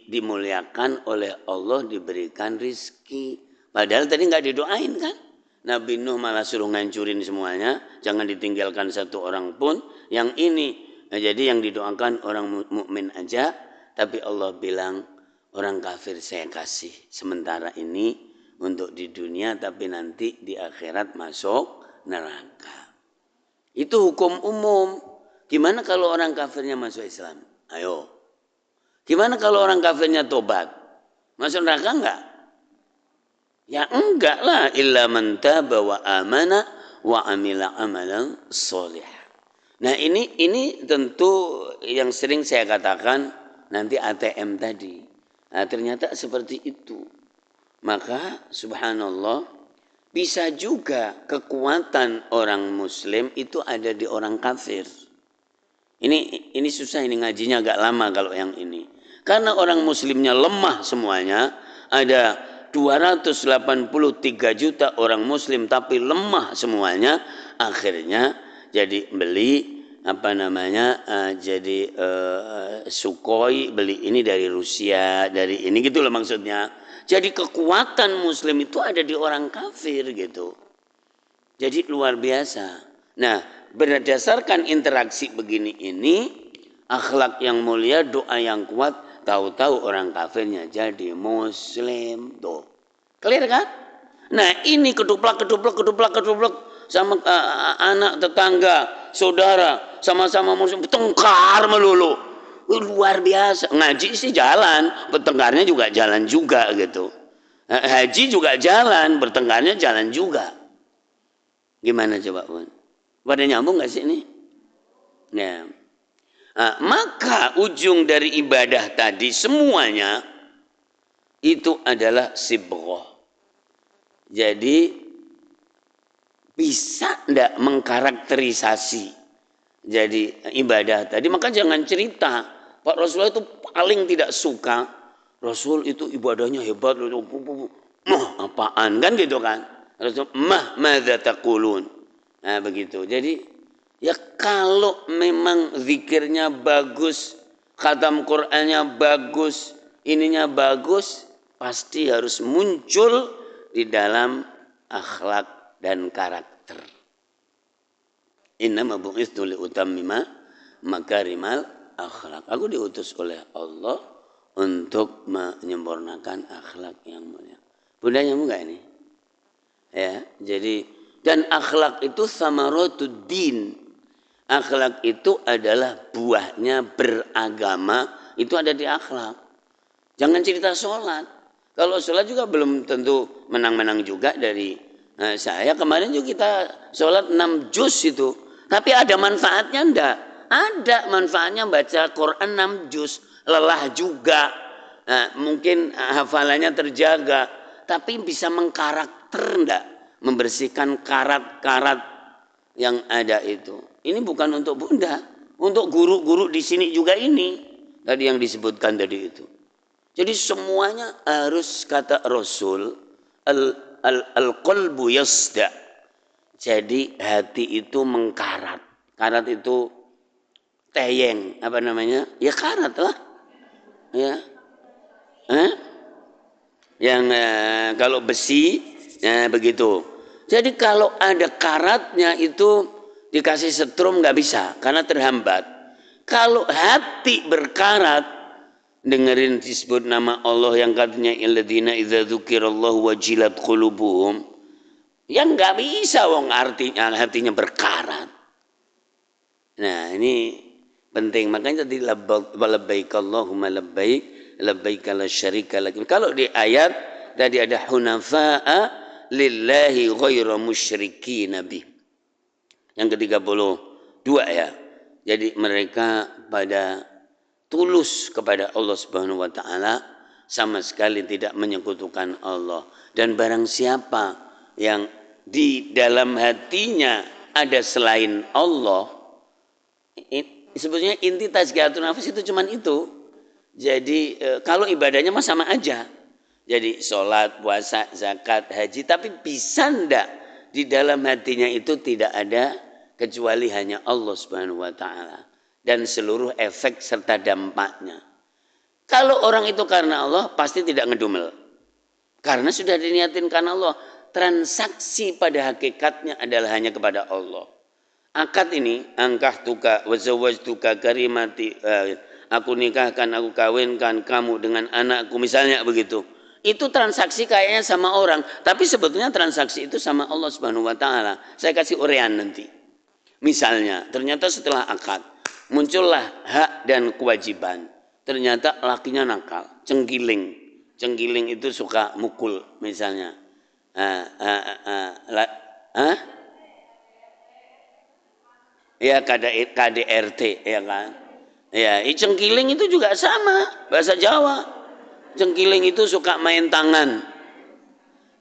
dimuliakan oleh Allah, diberikan rizki. Padahal tadi nggak didoain kan? Nabi Nuh malah suruh ngancurin semuanya, jangan ditinggalkan satu orang pun. Yang ini, jadi yang didoakan orang mukmin aja, tapi Allah bilang orang kafir saya kasih sementara ini untuk di dunia, tapi nanti di akhirat masuk neraka. Itu hukum umum. Gimana kalau orang kafirnya masuk Islam? Ayo. Gimana kalau orang kafirnya tobat? Masuk neraka enggak? Ya enggak lah. Illa man taba wa amana wa amila amalan sholih. Nah ini tentu yang sering saya katakan nanti ATM tadi. Nah, ternyata seperti itu. Maka subhanallah bisa juga kekuatan orang muslim itu ada di orang kafir. Ini susah, ini ngajinya agak lama kalau yang ini. Karena orang muslimnya lemah semuanya, ada 283 juta orang muslim tapi lemah semuanya, akhirnya jadi beli Sukhoi, beli ini dari Rusia, dari ini gitu loh maksudnya. Jadi kekuatan muslim itu ada di orang kafir gitu. Jadi luar biasa. Nah, berdasarkan interaksi begini ini, akhlak yang mulia, doa yang kuat, tahu-tahu orang kafirnya jadi muslim. Tuh. Clear kan? Nah, ini keduplak sama anak tetangga. saudara, sama-sama muslim, bertengkar melulu. Luar biasa. Ngaji sih jalan, bertengkarnya juga jalan juga gitu. Haji juga jalan, bertengkarnya jalan juga. Gimana coba pun? Pada nyambung nggak sih ini? Ya. Nah, maka ujung dari ibadah tadi semuanya itu adalah sibghah. Jadi bisa ndak mengkarakterisasi jadi ibadah tadi? Maka jangan cerita Pak Rasulullah itu paling tidak suka, Rasul itu ibadahnya hebat, mah apaan kan gitu kan? Rasul madza taqulun. Nah begitu. Jadi ya kalau memang zikirnya bagus, khatam Qur'annya bagus, ininya bagus, pasti harus muncul di dalam akhlak dan karakter. Innama bu'itsu liutammima makarimal akhlak. Aku diutus oleh Allah untuk menyempurnakan akhlak yang mulia. Bunda nyambung enggak ini? Ya, jadi dan akhlak itu samaratud din. Akhlak itu adalah buahnya beragama, itu ada di akhlak. Jangan cerita sholat. Kalau sholat juga belum tentu menang-menang juga dari saya. Kemarin juga kita sholat 6 juz itu. Tapi ada manfaatnya enggak? Ada manfaatnya baca Quran 6 juz. Lelah juga. Mungkin hafalannya terjaga. Tapi bisa mengkarakter enggak? Membersihkan karat-karat yang ada itu. Ini bukan untuk Bunda. Untuk guru-guru di sini juga ini. Tadi yang disebutkan tadi itu. Jadi semuanya harus kata Rasul. Al-qalbu yasda. Jadi hati itu mengkarat. Karat itu teyeng. Apa namanya? Ya karat lah. Ya. Yang kalau besi, begitu. Jadi kalau ada karatnya itu dikasih setrum nggak bisa. Karena terhambat. Kalau hati berkarat, dengerin disebut nama Allah yang katanya illadzina idza dzukirallahu wajilat qulubuhum. Ya nggak bisa wong artinya hatinya berkarat. Nah ini penting, makanya tadi labbaik Allahumma labbaik labbaik la syarika lak. Kalau di ayat tadi ada hunafa'a lillahi ghairu musyrikin bih. Yang ke-32 ya. Jadi mereka pada tulus kepada Allah Subhanahu wa taala, sama sekali tidak menyekutukan Allah. Dan barang siapa yang di dalam hatinya ada selain Allah, sebetulnya inti tazkiyatun nafs itu cuman itu. Jadi kalau ibadahnya mah sama aja. Jadi sholat, puasa, zakat, haji, tapi bisa ndak di dalam hatinya itu tidak ada kecuali hanya Allah Subhanahu wa taala dan seluruh efek serta dampaknya. Kalau orang itu karena Allah pasti tidak ngedumel. Karena sudah diniatin karena Allah. Transaksi pada hakikatnya adalah hanya kepada Allah. Akad ini, angkah tuka, wazawaj tuka karimati, aku nikahkan, aku kawinkan kamu dengan anakku, misalnya begitu. Itu transaksi kayaknya sama orang, tapi sebetulnya transaksi itu sama Allah Subhanahu wa taala. Saya kasih urean nanti. Misalnya, ternyata setelah akad muncullah hak dan kewajiban. Ternyata lakinya nakal, cenggiling. Cenggiling itu suka mukul misalnya. Ya KDRT ya kan. Ya, cenggiling itu juga sama bahasa Jawa. Cenggiling itu suka main tangan.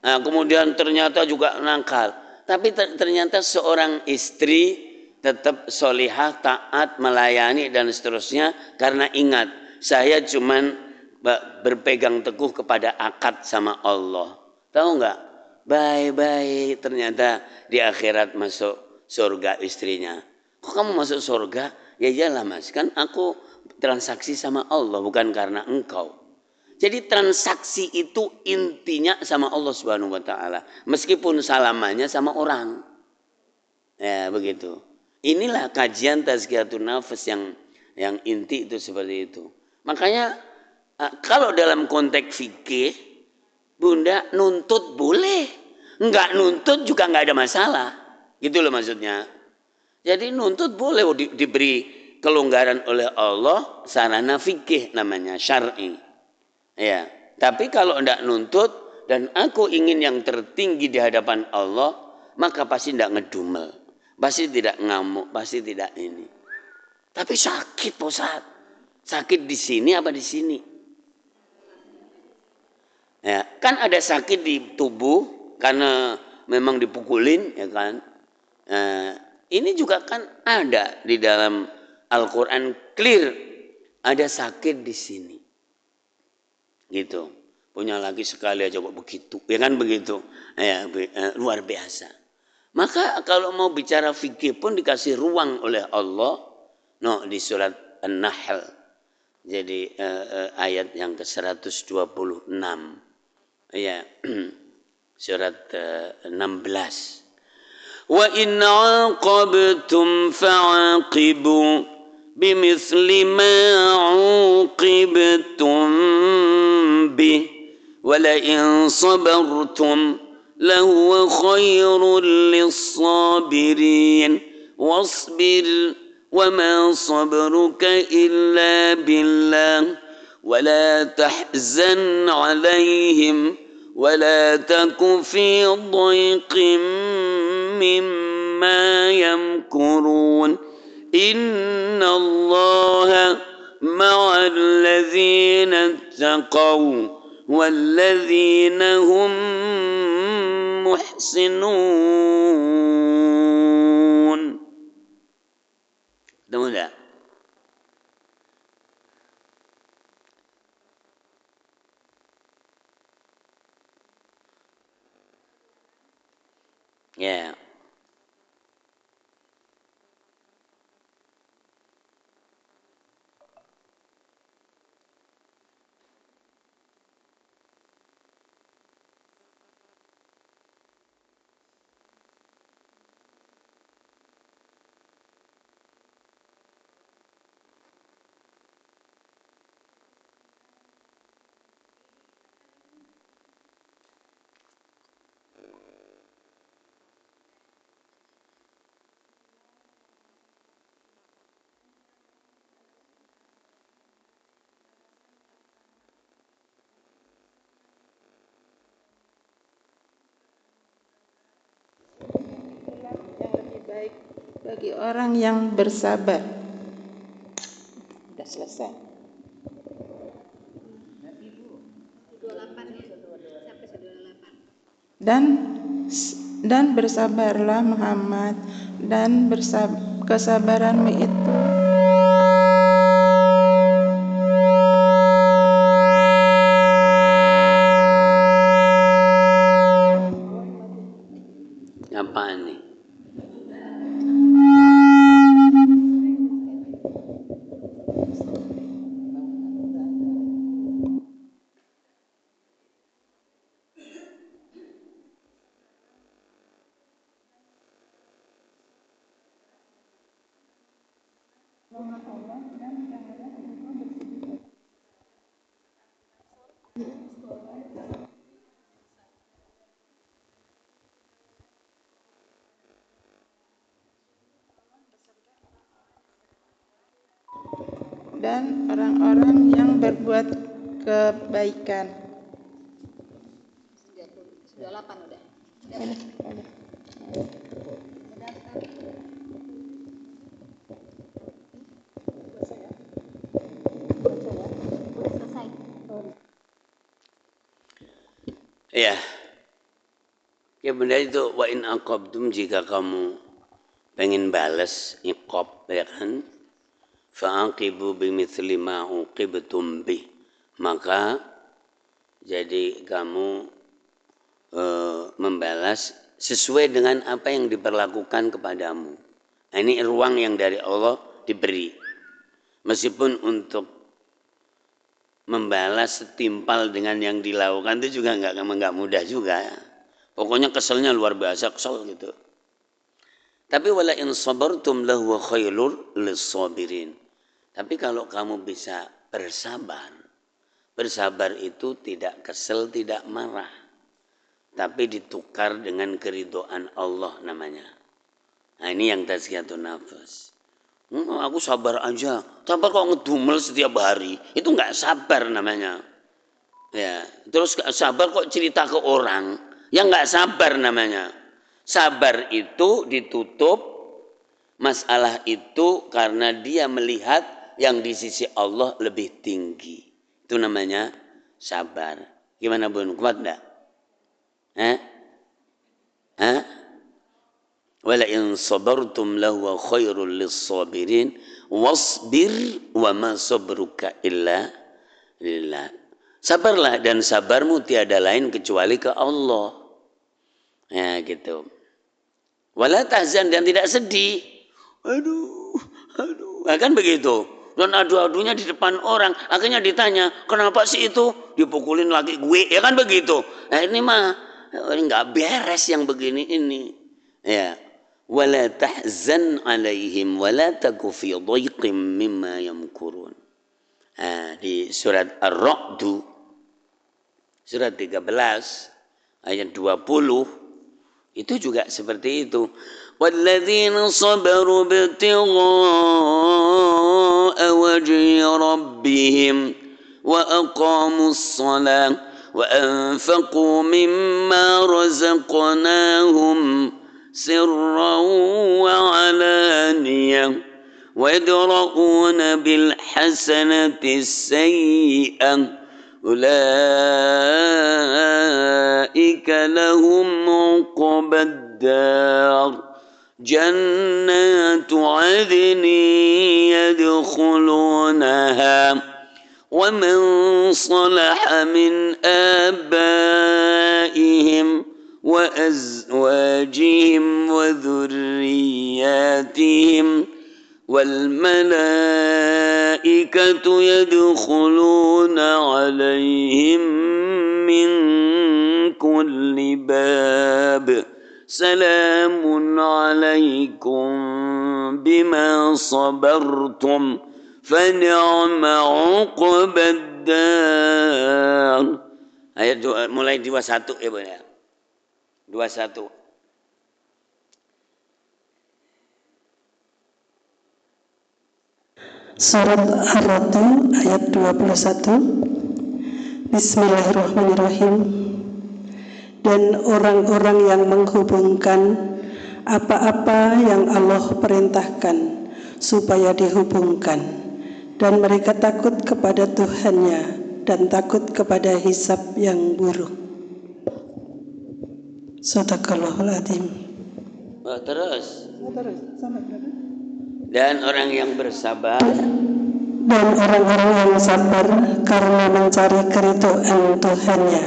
Nah, kemudian ternyata juga nakal. Tapi ternyata seorang istri tetap solihah, taat, melayani dan seterusnya karena ingat saya cuman berpegang teguh kepada akad sama Allah. Tahu nggak? Bye-bye ternyata di akhirat masuk surga istrinya. Kok kamu masuk surga? Ya iyalah mas, kan aku transaksi sama Allah bukan karena engkau. Jadi transaksi itu intinya sama Allah Subhanahu wa taala, meskipun salamannya sama orang. Ya, begitu. Inilah kajian tazkiyatun nafs yang inti itu seperti itu. Makanya kalau dalam konteks fikih, Bunda nuntut boleh, enggak nuntut juga enggak ada masalah. Gitu loh maksudnya. Jadi nuntut boleh diberi kelonggaran oleh Allah, sarana fikih namanya, syar'i. Ya, tapi kalau tidak nuntut dan aku ingin yang tertinggi di hadapan Allah, maka pasti tidak ngedumel, pasti tidak ngamuk, pasti tidak ini. Tapi sakit, Pak Ustaz. Sakit di sini apa di sini? Ya, kan ada sakit di tubuh karena memang dipukulin, ya kan? Ini juga kan ada di dalam Al-Quran clear, ada sakit di sini, gitu. Punya lagi sekali aja kok begitu, ya kan begitu, ya, luar biasa. Maka kalau mau bicara fikih pun dikasih ruang oleh Allah, no, di surat An-Nahl, jadi ayat yang ke-126, ya, surat 16. Wa in 'aqabtum fa'aqibu bimithli ma 'uqibtum bih wa la in sabartum lahuwa khairul lis-sabirin wasbir wa ma sabruka illa billah wa la tahzan 'alaihim ولا تك في ضيق مما يمكرون إن الله مع الذين اتقوا والذين هم محسنون. Ketemu tak? Ya. Baik bagi orang yang bersabar. Sudah selesai. Dan bersabarlah Muhammad, dan kesabaranmu itu Apaan nih? dan orang-orang yang berbuat kebaikan. Sudah 8 udah. Ya. Ya benar itu, wa in aqabtum, jika kamu pengen balas iqab, ya kan, fa'aqibu bimithli ma uqibtum bih, maka jadi kamu membalas sesuai dengan apa yang diperlakukan kepadamu. Nah, ini ruang yang dari Allah diberi, meskipun untuk membalas setimpal dengan yang dilakukan itu juga nggak mudah juga. Pokoknya keselnya luar biasa, kesel gitu. Tapi wala in sabartum lahu khairul lis-sabirin. Tapi kalau kamu bisa bersabar, bersabar itu tidak kesel, tidak marah, tapi ditukar dengan keridhaan Allah namanya. Nah, ini yang tazkiyatun nafas. Aku sabar aja. Sabar kok ngedumel setiap hari. Itu enggak sabar namanya. Ya, terus sabar kok cerita ke orang. Yang enggak sabar namanya. Sabar itu ditutup masalah itu karena dia melihat yang di sisi Allah lebih tinggi. Itu namanya sabar. Gimana Bun? Kuat enggak? Wala in sabartum lahu khairul lis-sabirin wasbir wa ma sabruka illa lillah. Sabarlah dan sabarmu tiada lain kecuali ke Allah. Ya gitu. Wala tahzan dan tidak sedih. Aduh. Nah, kan begitu. Dan adu-adunya di depan orang. Akhirnya ditanya, kenapa sih itu? Dipukulin lagi gue. Ya kan begitu. Nah ini mah nggak beres yang begini ini. Ya. Wala tahzan alaihim wala taku fi dhaiqim mimma yamkurun. Di surat Ar-Ra'd surat 13 ayat 20 itu juga seperti itu. Walladzina sabaru ibtigha'a wajhi rabbihim wa aqamus shalah wa anfaqu mimma razaqnahum sirran wa 'alaniyah wa yadra'una bil hasanati sayyi'ah ulaika lahum 'uqbad dar jannatu 'adnin yadkhulunaha wa man salaha min abaihim wa azwajihim wa dhurriyyatihim والملائكة يدخلون عليهم من كل باب سلام عليكم بما صبرتم فنعم عقبى الدار. Ayat mulai 21 ya Bu ya. 21. Surat Ar-Ra'd ayat 21. Bismillahirrahmanirrahim. Dan orang-orang yang menghubungkan apa-apa yang Allah perintahkan supaya dihubungkan, dan mereka takut kepada Tuhannya dan takut kepada hisab yang buruk. Shadaqallahul adzim. Terus. Sampai berapa? Dan orang yang bersabar, dan orang-orang yang sabar karena mencari keridhaan Tuhannya,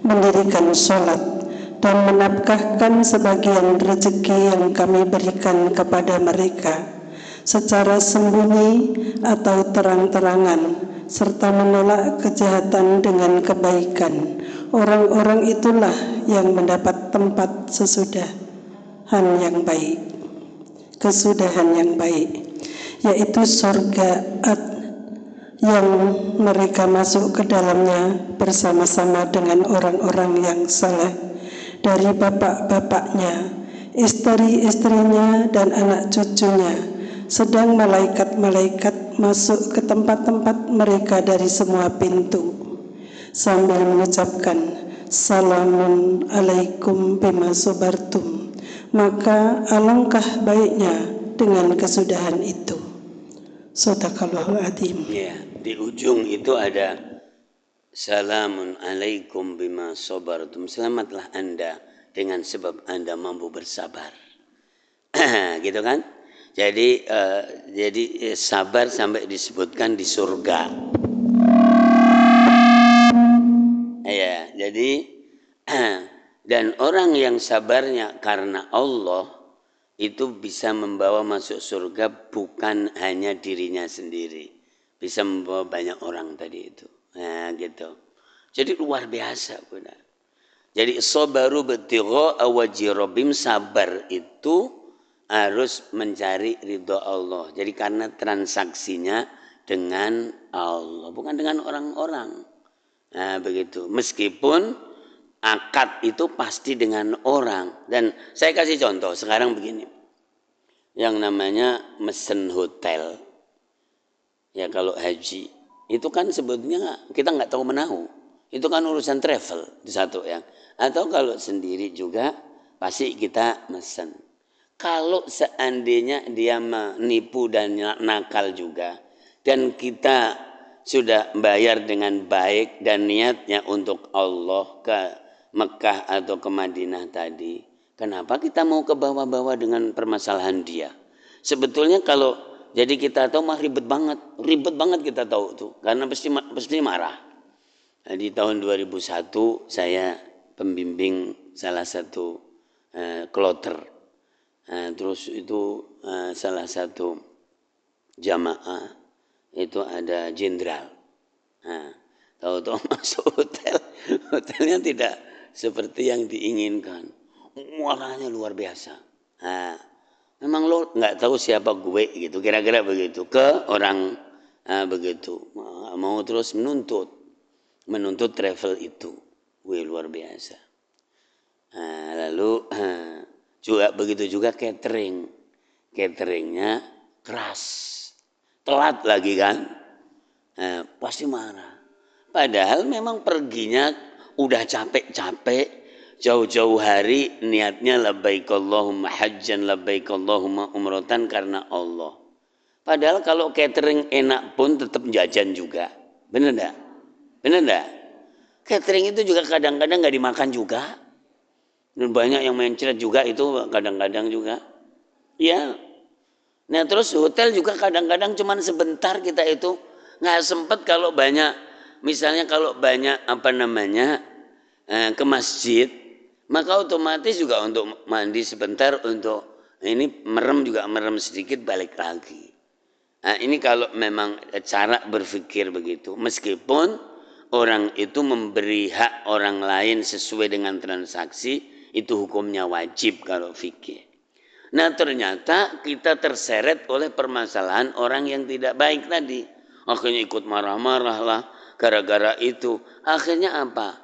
mendirikan sholat dan menafkahkan sebagian rezeki yang kami berikan kepada mereka secara sembunyi atau terang-terangan, serta menolak kejahatan dengan kebaikan. Orang-orang itulah yang mendapat tempat kesudahan yang baik, yaitu surga yang mereka masuk ke dalamnya bersama-sama dengan orang-orang yang saleh dari bapak-bapaknya, istri-istrinya dan anak cucunya, sedang malaikat-malaikat masuk ke tempat-tempat mereka dari semua pintu sambil mengucapkan salamun alaikum bima sabartum. Maka alangkah baiknya dengan kesudahan itu. Shadaqallahul adzim. Ya, di ujung itu ada salamun alaikum bima sabartum. Selamatlah Anda dengan sebab Anda mampu bersabar. Gitu kan? Jadi sabar sampai disebutkan di surga. Ya, jadi dan orang yang sabarnya karena Allah itu bisa membawa masuk surga bukan hanya dirinya sendiri, bisa membawa banyak orang tadi itu. Nah, gitu. Jadi luar biasa, benar. Jadi sabaru ibtigha'a wajhi rabbihim, sabar itu harus mencari ridho Allah. Jadi karena transaksinya dengan Allah, bukan dengan orang-orang. Nah, begitu. Meskipun akad itu pasti dengan orang. Dan saya kasih contoh sekarang begini. yang namanya mesen hotel. Ya kalau haji itu kan sebetulnya kita nggak tahu menahu. Itu kan urusan travel itu satu ya. Atau kalau sendiri juga pasti kita mesen. Kalau seandainya dia menipu dan nakal juga dan kita sudah bayar dengan baik dan niatnya untuk Allah ke Mekah atau ke Madinah tadi, kenapa kita mau ke bawah-bawah dengan permasalahan dia? Sebetulnya kalau jadi kita tahu mah ribet banget kita tahu tuh, karena pasti marah. Nah, di tahun 2001 saya pembimbing salah satu kloter, terus itu salah satu jamaah itu ada jenderal. Nah, tahu-tahu masuk hotelnya tidak seperti yang diinginkan, warnanya luar biasa. Nah, memang lo nggak tahu siapa gue gitu, kira-kira begitu ke orang begitu mau terus menuntut travel itu, gue luar biasa. Lalu juga begitu juga cateringnya keras, telat lagi kan, pasti marah. Padahal memang perginya udah capek-capek, jauh-jauh hari niatnya labbaik Allahumma hajjan labbaik Allahumma umratan karena Allah. Padahal kalau catering enak pun tetap jajan juga. Benar enggak? Catering itu juga kadang-kadang enggak dimakan juga. Dan banyak yang mencret juga itu kadang-kadang juga. Ya. Nah, terus hotel juga kadang-kadang cuman sebentar kita itu enggak sempat kalau banyak, misalnya kalau banyak ke masjid, maka otomatis juga untuk mandi sebentar, untuk ini merem sedikit balik lagi. Nah, ini kalau memang cara berpikir begitu, meskipun orang itu memberi hak orang lain sesuai dengan transaksi, itu hukumnya wajib kalau fikih. Nah, ternyata kita terseret oleh permasalahan orang yang tidak baik tadi. Akhirnya ikut marah-marah lah gara-gara itu. Akhirnya apa?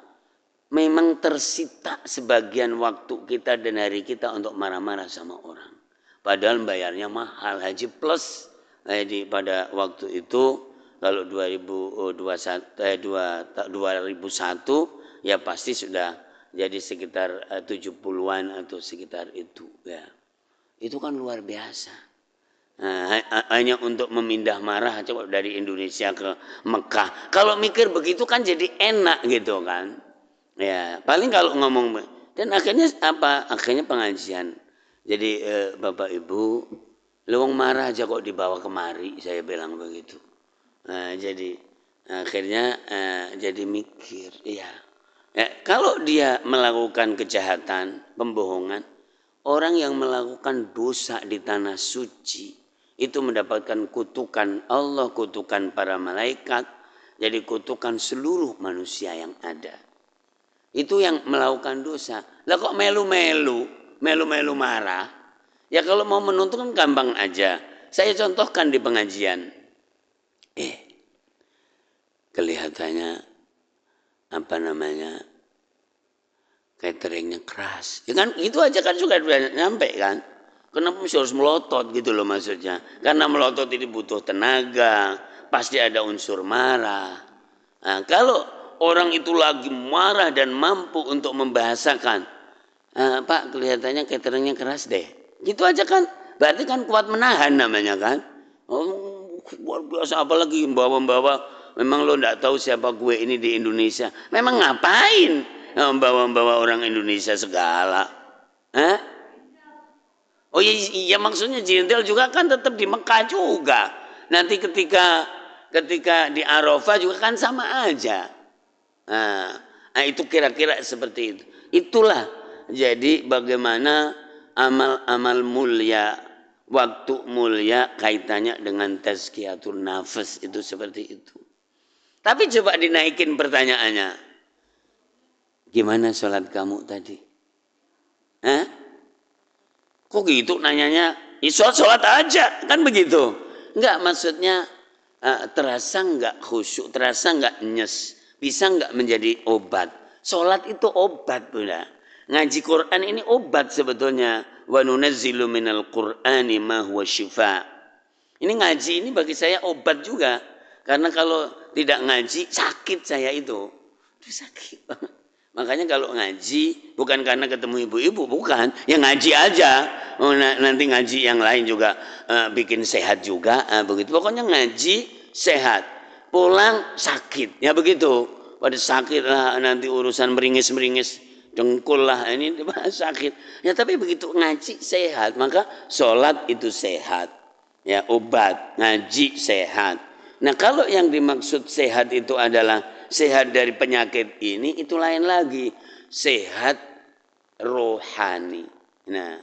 Memang tersita sebagian waktu kita dan hari kita untuk marah-marah sama orang. Padahal bayarnya mahal, haji plus. Jadi pada waktu itu kalau 2001 ya pasti sudah jadi sekitar 70-an atau sekitar itu ya. Itu kan luar biasa. Nah, hanya untuk memindah marah coba dari Indonesia ke Mekah. Kalau mikir begitu kan jadi enak gitu kan. Ya, paling kalau ngomong dan akhirnya apa? Akhirnya pengajian. Jadi Bapak Ibu, lewong marah aja kok dibawa kemari, saya bilang begitu. Nah, jadi akhirnya jadi mikir, ya. Kalau dia melakukan kejahatan, pembohongan, orang yang melakukan dosa di tanah suci itu mendapatkan kutukan Allah, kutukan para malaikat, jadi kutukan seluruh manusia yang ada. Itu yang melakukan dosa. Lah kok melu marah? Ya kalau mau menuntut kan gampang aja. Saya contohkan di pengajian. Kelihatannya cateringnya keras. Ya kan itu aja kan sudah nyampe kan. Kenapa mesti harus melotot gitu loh maksudnya? Karena melotot ini butuh tenaga, pasti ada unsur marah. Nah, kalau orang itu lagi marah dan mampu untuk membahasakan, Pak kelihatannya cateringnya keras deh. Gitu aja kan, berarti kan kuat menahan namanya kan. Oh, luar biasa, apalagi membawa-bawa. Memang lo enggak tahu siapa gue ini di Indonesia. Memang ngapain membawa-bawa orang Indonesia segala? Oh iya maksudnya jenderal juga kan tetap di Mekah juga. Nanti ketika di Arafah juga kan sama aja. Nah, itu kira-kira seperti itu. Itulah jadi bagaimana amal-amal mulia, waktu mulia kaitannya dengan tazkiyatun nafas itu seperti itu. Tapi coba dinaikin pertanyaannya. Gimana sholat kamu tadi? Kok gitu nanyanya? Ya sholat aja, kan begitu. Enggak, maksudnya terasa enggak khusyuk, terasa enggak nyes. Bisa enggak menjadi obat? Sholat itu obat, Bunda. Ngaji Quran ini obat sebetulnya. Wa nunazzilu minal Qur'ani ma huwa syifa. Ini ngaji ini bagi saya obat juga. Karena kalau tidak ngaji sakit saya itu. Sakit banget. Makanya kalau ngaji bukan karena ketemu ibu-ibu, bukan. Ya ngaji aja. Oh, nanti ngaji yang lain juga bikin sehat juga. Begitu. Pokoknya ngaji sehat. Pulang sakit. Ya begitu. Pada sakit lah nanti urusan meringis-meringis. Dengkul lah ini sakit. Ya tapi begitu ngaji sehat. Maka sholat itu sehat. Ya obat. Ngaji sehat. Nah kalau yang dimaksud sehat itu adalah sehat dari penyakit ini, itu lain lagi. Sehat rohani. Nah,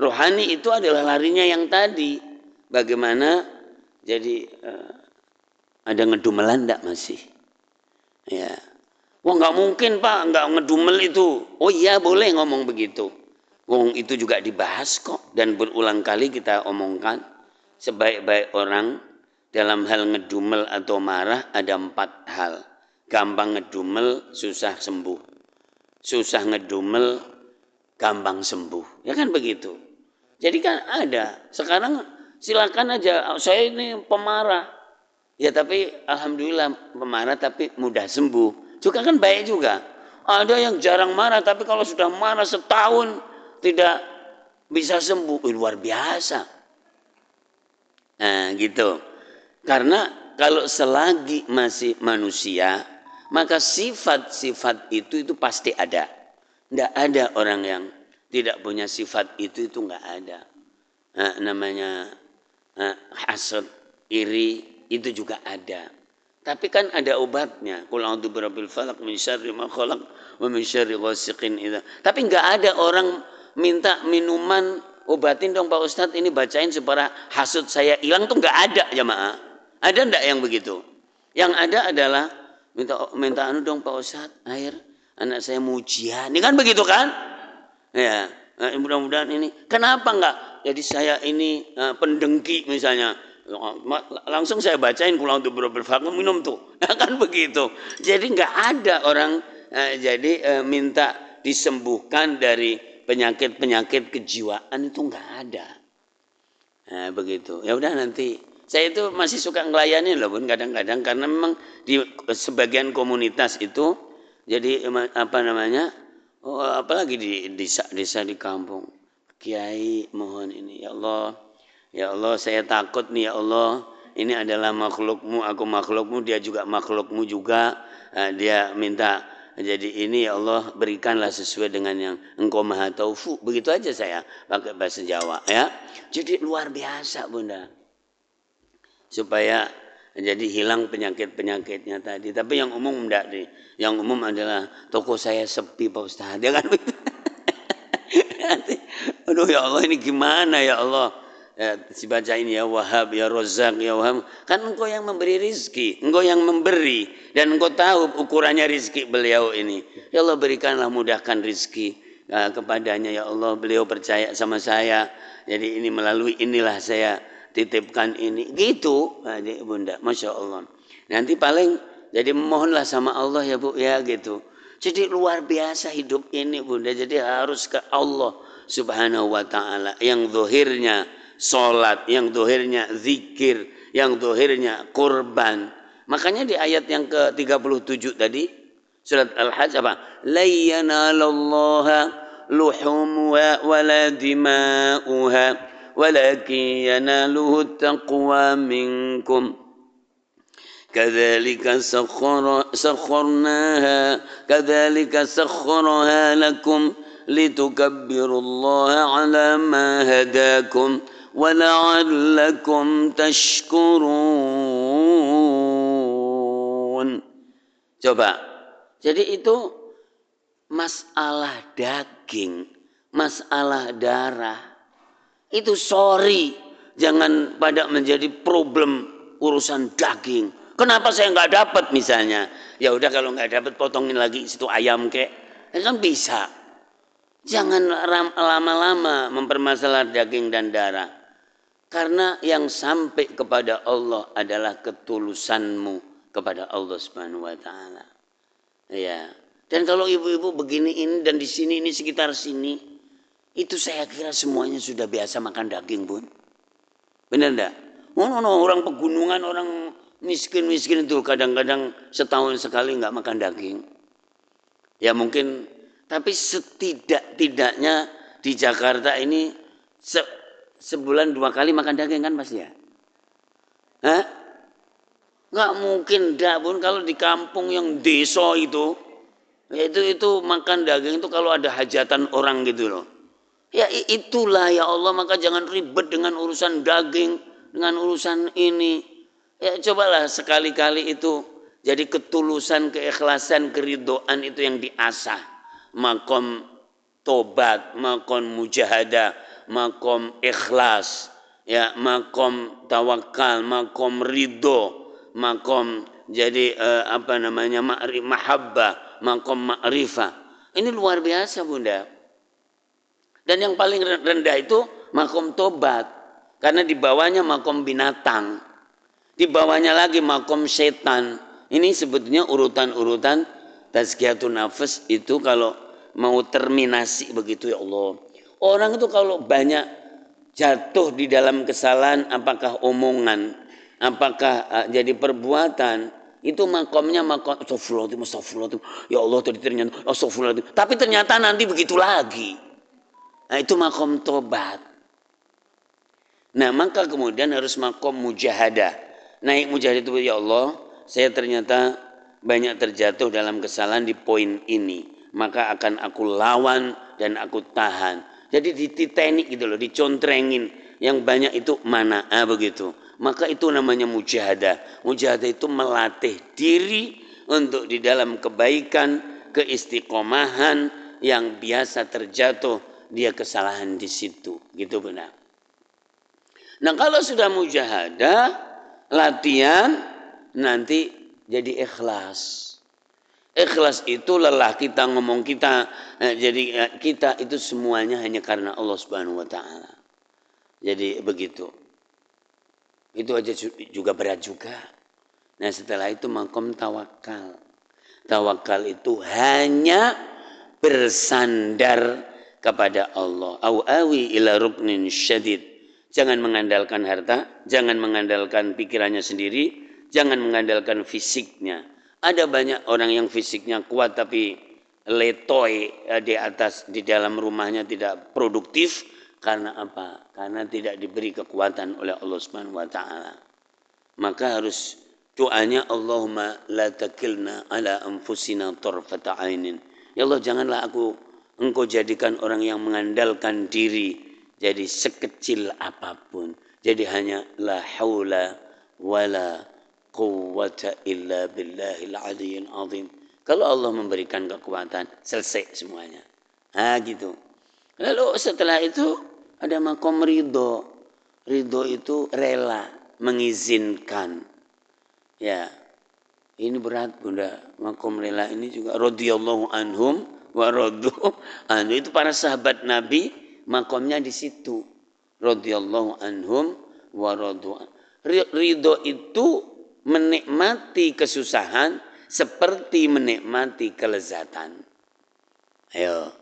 rohani itu adalah larinya yang tadi. Bagaimana jadi ada ngedumelan enggak masih? Ya. Wah nggak mungkin Pak, nggak ngedumel itu. Oh iya boleh ngomong begitu. Wong itu juga dibahas kok. Dan berulang kali kita omongkan. Sebaik-baik orang dalam hal ngedumel atau marah ada 4 hal. Gampang ngedumel, susah sembuh. Susah ngedumel, gampang sembuh. Ya kan begitu. Jadi kan ada. Sekarang silakan aja. Saya ini pemarah. Ya tapi alhamdulillah pemarah tapi mudah sembuh. Juga kan baik juga. Ada yang jarang marah tapi kalau sudah marah setahun tidak bisa sembuh. Luar biasa. Nah gitu. Karena kalau selagi masih manusia, maka sifat-sifat itu pasti ada. Tidak ada orang yang tidak punya sifat itu nggak ada. Nah, namanya hasad, iri itu juga ada. Tapi kan ada obatnya. Qul a'udzu birabbil falaq min syarri ma khalaq wa min syarri ghasiqin idza. Tapi nggak ada orang minta minuman, obatin dong Pak Ustadz ini bacain supaya hasud saya hilang tuh nggak ada jamaah. Ada ndak yang begitu? Yang ada adalah minta anu dong Pak Ustadz, air anak saya mau ujian. Ini kan begitu kan? Ya, mudah-mudahan ini. Kenapa enggak? Jadi saya ini pendengki misalnya. Langsung saya bacain Qul a'udzu birabbil falaq minum tuh. Kan begitu. Jadi enggak ada orang minta disembuhkan dari penyakit-penyakit kejiwaan itu enggak ada. Nah, begitu. Ya udah nanti saya itu masih suka ngelayani loh Bun kadang-kadang karena memang di sebagian komunitas itu jadi apa namanya apalagi di desa di kampung Kiai mohon ini ya Allah saya takut nih ya Allah ini adalah makhlukmu aku makhlukmu dia juga makhlukmu juga dia minta jadi ini ya Allah berikanlah sesuai dengan yang engkau maha taufu begitu aja saya pakai bahasa Jawa ya jadi luar biasa Bunda supaya jadi hilang penyakit-penyakitnya tadi. Tapi yang umum enggak nih. Yang umum adalah toko saya sepi Pak Ustaz. Ya kan? Aduh ya Allah ini gimana ya Allah. Ya, si bacain ya Wahhab, ya Razzaq, ya Wahhab. Kan engkau yang memberi rizki. Engkau yang memberi. Dan engkau tahu ukurannya rizki beliau ini. Ya Allah berikanlah mudahkan rizki kepadanya ya Allah. Beliau percaya sama saya. Jadi ini melalui inilah saya titipkan ini gitu adik Bunda Masya Allah nanti paling jadi mohonlah sama Allah ya Bu ya gitu jadi luar biasa hidup ini Bunda jadi harus ke Allah Subhanahu wa ta'ala yang zahirnya sholat yang zahirnya zikir yang zahirnya kurban makanya di ayat yang ke-37 tadi surat Al-Hajj apa la yanalallaha luhumuha wala dima'uha ولكن يناله التقوى منكم كذلك سخرها لكم لتكبروا الله على ما هداكم ولعلكم تشكرون. Coba. Jadi itu masalah daging, masalah darah. Itu sorry, jangan pada menjadi problem urusan daging. Kenapa saya nggak dapat misalnya? Ya udah kalau nggak dapat potongin lagi situ ayam kek, kan bisa. Jangan lama-lama mempermasalahkan daging dan darah. Karena yang sampai kepada Allah adalah ketulusanmu kepada Allah Subhanahu wa taala. Ya. Dan kalau ibu-ibu begini ini dan di sini ini sekitar sini, itu saya kira semuanya sudah biasa makan daging, Bun. Benar enggak? Oh, no, orang pegunungan, orang miskin-miskin itu kadang-kadang setahun sekali enggak makan daging. Ya mungkin, tapi setidak-tidaknya di Jakarta ini sebulan 2 kali makan daging kan pasti ya? Hah? Enggak mungkin enggak, Bun, kalau di kampung yang desa itu makan daging itu kalau ada hajatan orang gitu loh. Ya itulah ya Allah, maka jangan ribet dengan urusan daging, dengan urusan ini. Ya cobalah sekali-kali itu jadi ketulusan, keikhlasan, keridhaan itu yang diasah. Makom tobat, makom mujahadah, makom ikhlas, ya makom tawakal, makom ridho, makom jadi mahabbah, makom ma'rifah. Ini luar biasa, Bunda. Dan yang paling rendah itu makom tobat, karena di bawahnya makom binatang, di bawahnya lagi makom setan. Ini sebetulnya urutan-urutan tazkiyatun nafas itu kalau mau terminasi begitu ya Allah. Orang itu kalau banyak jatuh di dalam kesalahan, apakah omongan, apakah jadi perbuatan, itu makomnya makom astagfirullahaladzim, ya Allah tadi ternyata astagfirullahaladzim, tapi ternyata nanti begitu lagi. Nah itu makom tobat. Nah maka kemudian harus makom mujahadah. Naik mujahadah itu, ya Allah, saya ternyata banyak terjatuh dalam kesalahan di poin ini, maka akan aku lawan dan aku tahan. Jadi dititeni gitu loh, dicontrengin. Yang banyak itu mana begitu. Maka itu namanya mujahadah. Mujahadah itu melatih diri untuk di dalam kebaikan, keistiqomahan yang biasa terjatuh, dia kesalahan di situ, gitu benar. Nah kalau sudah mujahadah, latihan, nanti jadi ikhlas. Ikhlas itu lelah kita ngomong kita, jadi kita itu semuanya hanya karena Allah Subhanahu Wa Taala. Jadi begitu. Itu aja juga berat juga. Nah setelah itu makom tawakal. Tawakal itu hanya bersandar kepada Allah. Awi ila ruknin syadid. Jangan mengandalkan harta, jangan mengandalkan pikirannya sendiri, jangan mengandalkan fisiknya. Ada banyak orang yang fisiknya kuat tapi letoy di dalam rumahnya tidak produktif. Karena apa? Karena tidak diberi kekuatan oleh Allah Subhanahu Wa Taala. Maka harus doanya, Allahumma la takilna ala anfusina tarfata ainin. Ya Allah, janganlah Engkau jadikan orang yang mengandalkan diri jadi sekecil apapun. Jadi hanya la haula wala quwwata illa billahil aliyyil azim. Kalau Allah memberikan kekuatan, selesai semuanya. Gitu. Lalu setelah itu ada makom ridho. Ridho itu rela, mengizinkan. Ya, ini berat, Bunda. Makom rela ini juga radhiyallahu anhum wa radu anhu. Itu para sahabat Nabi, makomnya di situ. Radhiyallahu anhum wa radu. Ridho itu menikmati kesusahan seperti menikmati kelezatan. Ayo.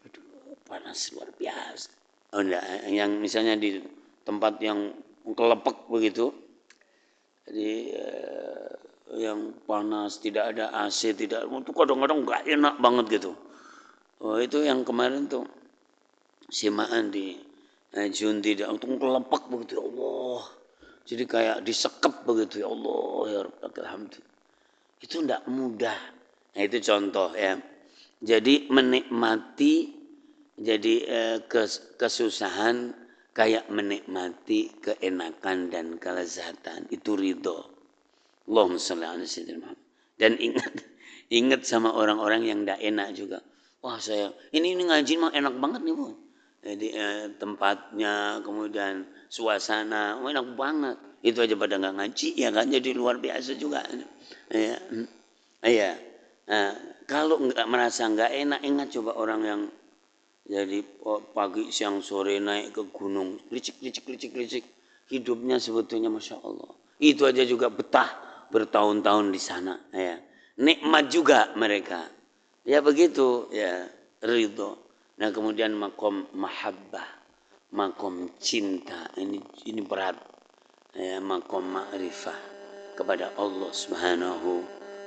Aduh, panas luar biasa. Oh enggak, yang misalnya di tempat yang kelepek begitu. Jadi yang panas, tidak ada AC, itu kadang-kadang enggak enak banget gitu. Oh, itu yang kemarin tuh simaan di Junti, itu kelepek begitu, ya Allah. Jadi kayak disekep begitu, ya Allah, ya Rabbal alhamdulillah. Itu enggak mudah. Nah, itu contoh ya. Jadi menikmati kesusahan kayak menikmati keenakan dan kelezatan, itu ridho. Allahumma shalli ala sayyidina Muhammad. Dan ingat sama orang-orang yang enggak enak juga. Wah, saya ini ngaji mah enak banget nih, Bu. Jadi tempatnya, kemudian suasana, enak banget. Itu aja pada enggak ngaji ya kan, jadi luar biasa juga. Iya. Kalau merasa enggak enak, ingat coba orang yang jadi pagi, siang, sore naik ke gunung, licik. Hidupnya sebetulnya Masya Allah. Itu aja juga betah bertahun-tahun di sana. Ya. Nikmat juga mereka. Ya begitu, ya ridho. Nah kemudian makom mahabbah, makom cinta, ini berat. Ya, makom ma'rifah kepada Allah Subhanahu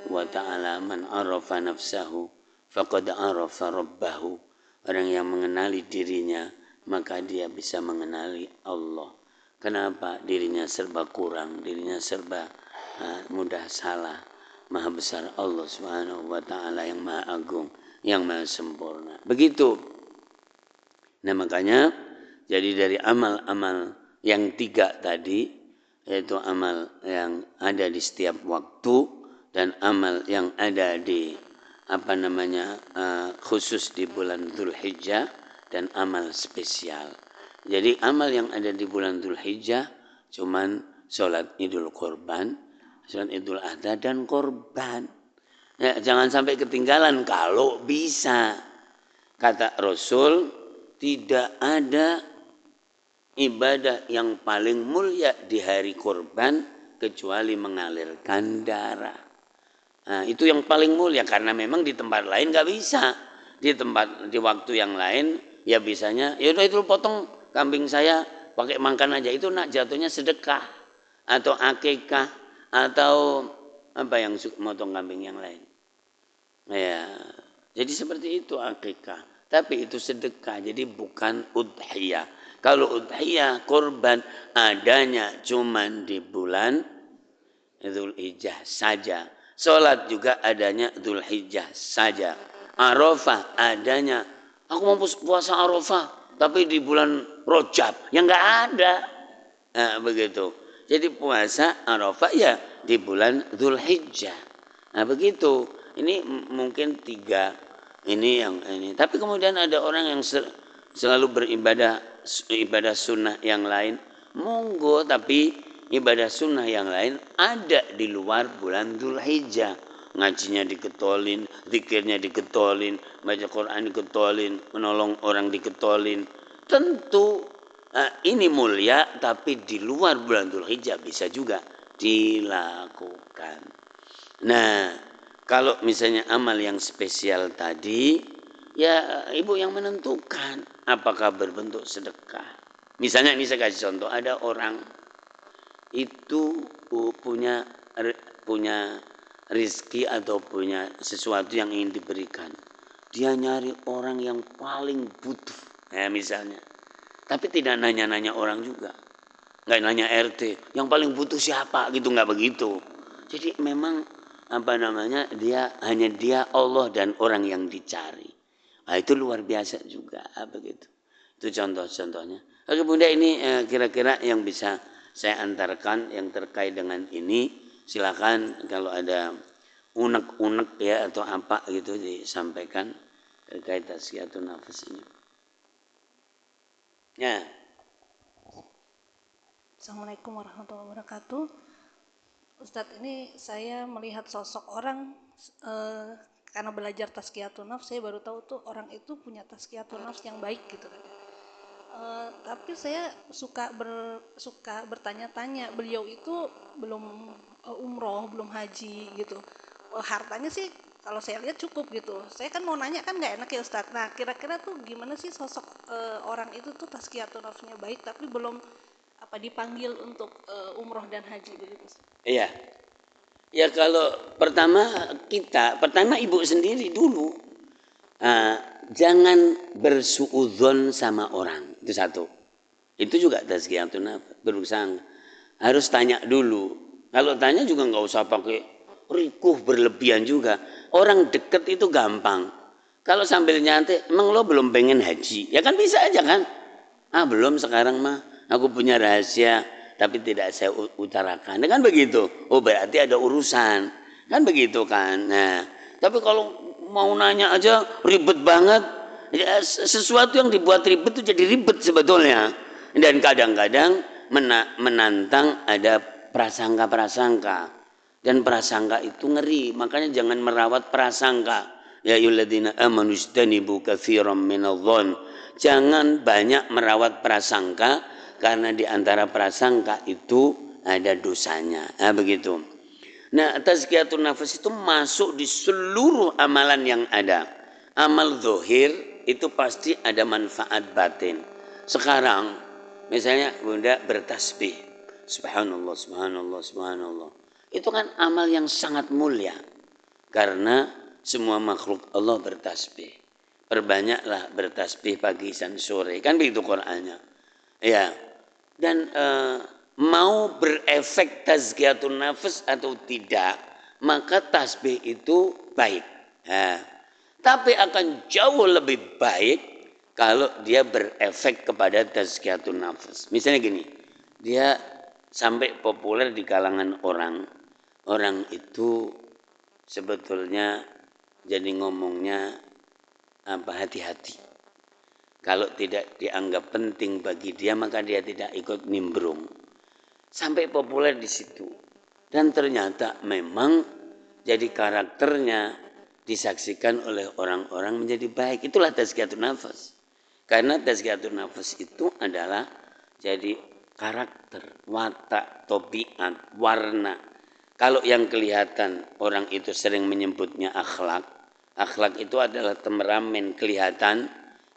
wa ta'ala. Man arafa nafsahu faqad arafa rabbahu. Orang yang mengenali dirinya, maka dia bisa mengenali Allah. Kenapa? Dirinya serba kurang, dirinya serba mudah salah. Maha besar Allah Subhanahu wa ta'ala yang maha agung, yang maha sempurna. Begitu. Nah makanya jadi dari amal-amal yang 3 tadi, yaitu amal yang ada di setiap waktu dan amal yang ada di khusus di bulan Dzulhijjah dan amal spesial. Jadi amal yang ada di bulan Dzulhijjah cuman sholat Idul Kurban, sholat Idul Adha dan korban. Ya, jangan sampai ketinggalan kalau bisa. Kata Rasul, tidak ada ibadah yang paling mulia di hari korban kecuali mengalirkan darah. Nah, itu yang paling mulia karena memang di tempat lain nggak bisa. Di waktu yang lain ya bisanya, ya udah itu potong kambing saya pakai makan aja, itu nak jatuhnya sedekah atau akikah atau apa yang motong kambing yang lain. Ya, jadi seperti itu akikah. Tapi itu sedekah, jadi bukan udhiyah. Kalau udhiyah, korban adanya cuman di bulan Dzulhijjah saja. Sholat juga adanya Dzulhijjah saja. Arafah adanya, aku mau puasa Arafah, tapi di bulan Rajab, yang nggak ada. Nah, begitu. Jadi puasa Arafah ya di bulan Dzulhijjah. Nah begitu. Ini mungkin 3 ini yang ini. Tapi kemudian ada orang yang selalu beribadah ibadah sunnah yang lain. Monggo, tapi ibadah sunnah yang lain ada di luar bulan Dzulhijjah. Ngajinya diketolin, zikirnya diketolin, baca Quran diketolin, menolong orang diketolin. Tentu ini mulia, tapi di luar bulan Dzulhijjah bisa juga dilakukan. Nah, kalau misalnya amal yang spesial tadi, ya ibu yang menentukan apakah berbentuk sedekah. Misalnya ini saya kasih contoh, ada orang itu punya rizki atau punya sesuatu yang ingin diberikan. Dia nyari orang yang paling butuh, ya misalnya. Tapi tidak nanya-nanya orang juga. Nggak nanya RT, yang paling butuh siapa gitu, nggak begitu. Jadi memang hanya dia, Allah dan orang yang dicari. Nah, itu luar biasa juga, begitu. Itu contoh-contohnya. Oke Bunda, ini kira-kira yang bisa saya antarkan yang terkait dengan ini. Silakan kalau ada unek-unek ya atau apa gitu disampaikan terkait tazkiyatun nafas ini. Ya. Assalamualaikum warahmatullahi wabarakatuh. Ustadz, ini saya melihat sosok orang karena belajar tazkiyatun nafs, saya baru tahu tuh orang itu punya tazkiyatun nafs yang baik gitu. Tapi saya suka bertanya-tanya, beliau itu belum umroh, belum haji gitu. Hartanya sih kalau saya lihat cukup gitu. Saya kan mau nanya kan nggak enak ya Ustadz. Nah kira-kira tuh gimana sih sosok orang itu tuh tazkiyatun nafsnya baik tapi belum dipanggil untuk umroh dan haji begitu. Iya. Ya kalau pertama ibu sendiri dulu jangan bersuudzon sama orang, itu satu. Itu juga tazkiyatun nafs, berusaha harus tanya dulu. Kalau tanya juga nggak usah pakai rikuh berlebihan juga. Orang deket itu gampang. Kalau sambil nyantai, emang lo belum pengen haji? Ya kan bisa aja kan? Belum sekarang mah. Aku punya rahasia tapi tidak saya utarakan. Kan begitu. Oh berarti ada urusan. Kan begitu kan. Nah, tapi kalau mau nanya aja ribet banget. Ya, sesuatu yang dibuat ribet itu jadi ribet sebetulnya. Dan kadang-kadang menantang ada prasangka-prasangka. Dan prasangka itu ngeri. Makanya jangan merawat prasangka. Ya ayyuhalladzina amanu ijtanibu katsiran minadh-dhonn. Jangan banyak merawat prasangka. Karena di antara prasangka itu ada dosanya. Begitu. Nah, tazkiyatun nafas itu masuk di seluruh amalan yang ada. Amal zahir itu pasti ada manfaat batin. Sekarang misalnya Bunda bertasbih, subhanallah, subhanallah, subhanallah. Itu kan amal yang sangat mulia. Karena semua makhluk Allah bertasbih. Perbanyaklah bertasbih pagi dan sore. Kan begitu Qur'annya. Ya. Dan mau berefek tazkiyatun nafas atau tidak, maka tasbih itu baik. Tapi akan jauh lebih baik kalau dia berefek kepada tazkiyatun nafas. Misalnya gini, dia sampai populer di kalangan orang. Orang itu sebetulnya jadi ngomongnya hati-hati. Kalau tidak dianggap penting bagi dia, maka dia tidak ikut nimbrung. Sampai populer di situ. Dan ternyata memang jadi karakternya disaksikan oleh orang-orang menjadi baik. Itulah tazkiyatun nafas. Karena tazkiyatun nafas itu adalah jadi karakter, watak, tabiat, warna. Kalau yang kelihatan orang itu sering menyebutnya akhlak. Akhlak itu adalah temperamen kelihatan.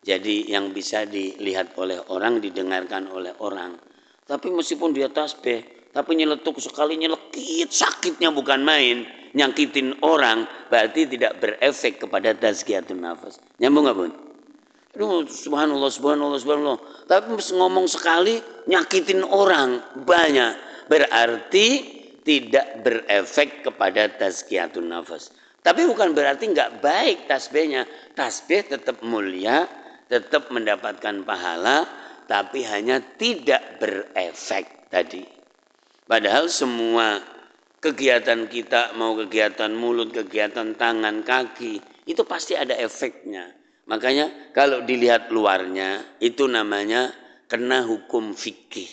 Jadi yang bisa dilihat oleh orang, didengarkan oleh orang. Tapi meskipun dia tasbih, tapi nyeletuk sekali nyelekit, sakitnya bukan main, nyakitin orang, berarti tidak berefek kepada tazkiyatun nafas. Nyambung nggak Bun? Aduh, subhanallah, subhanallah, subhanallah. Tapi ngomong sekali nyakitin orang banyak, berarti tidak berefek kepada tazkiyatun nafas. Tapi bukan berarti nggak baik tasbihnya. Tasbih tetap mulia, tetap mendapatkan pahala, tapi hanya tidak berefek tadi. Padahal semua kegiatan kita, mau kegiatan mulut, kegiatan tangan, kaki, itu pasti ada efeknya. Makanya kalau dilihat luarnya, itu namanya kena hukum fikih.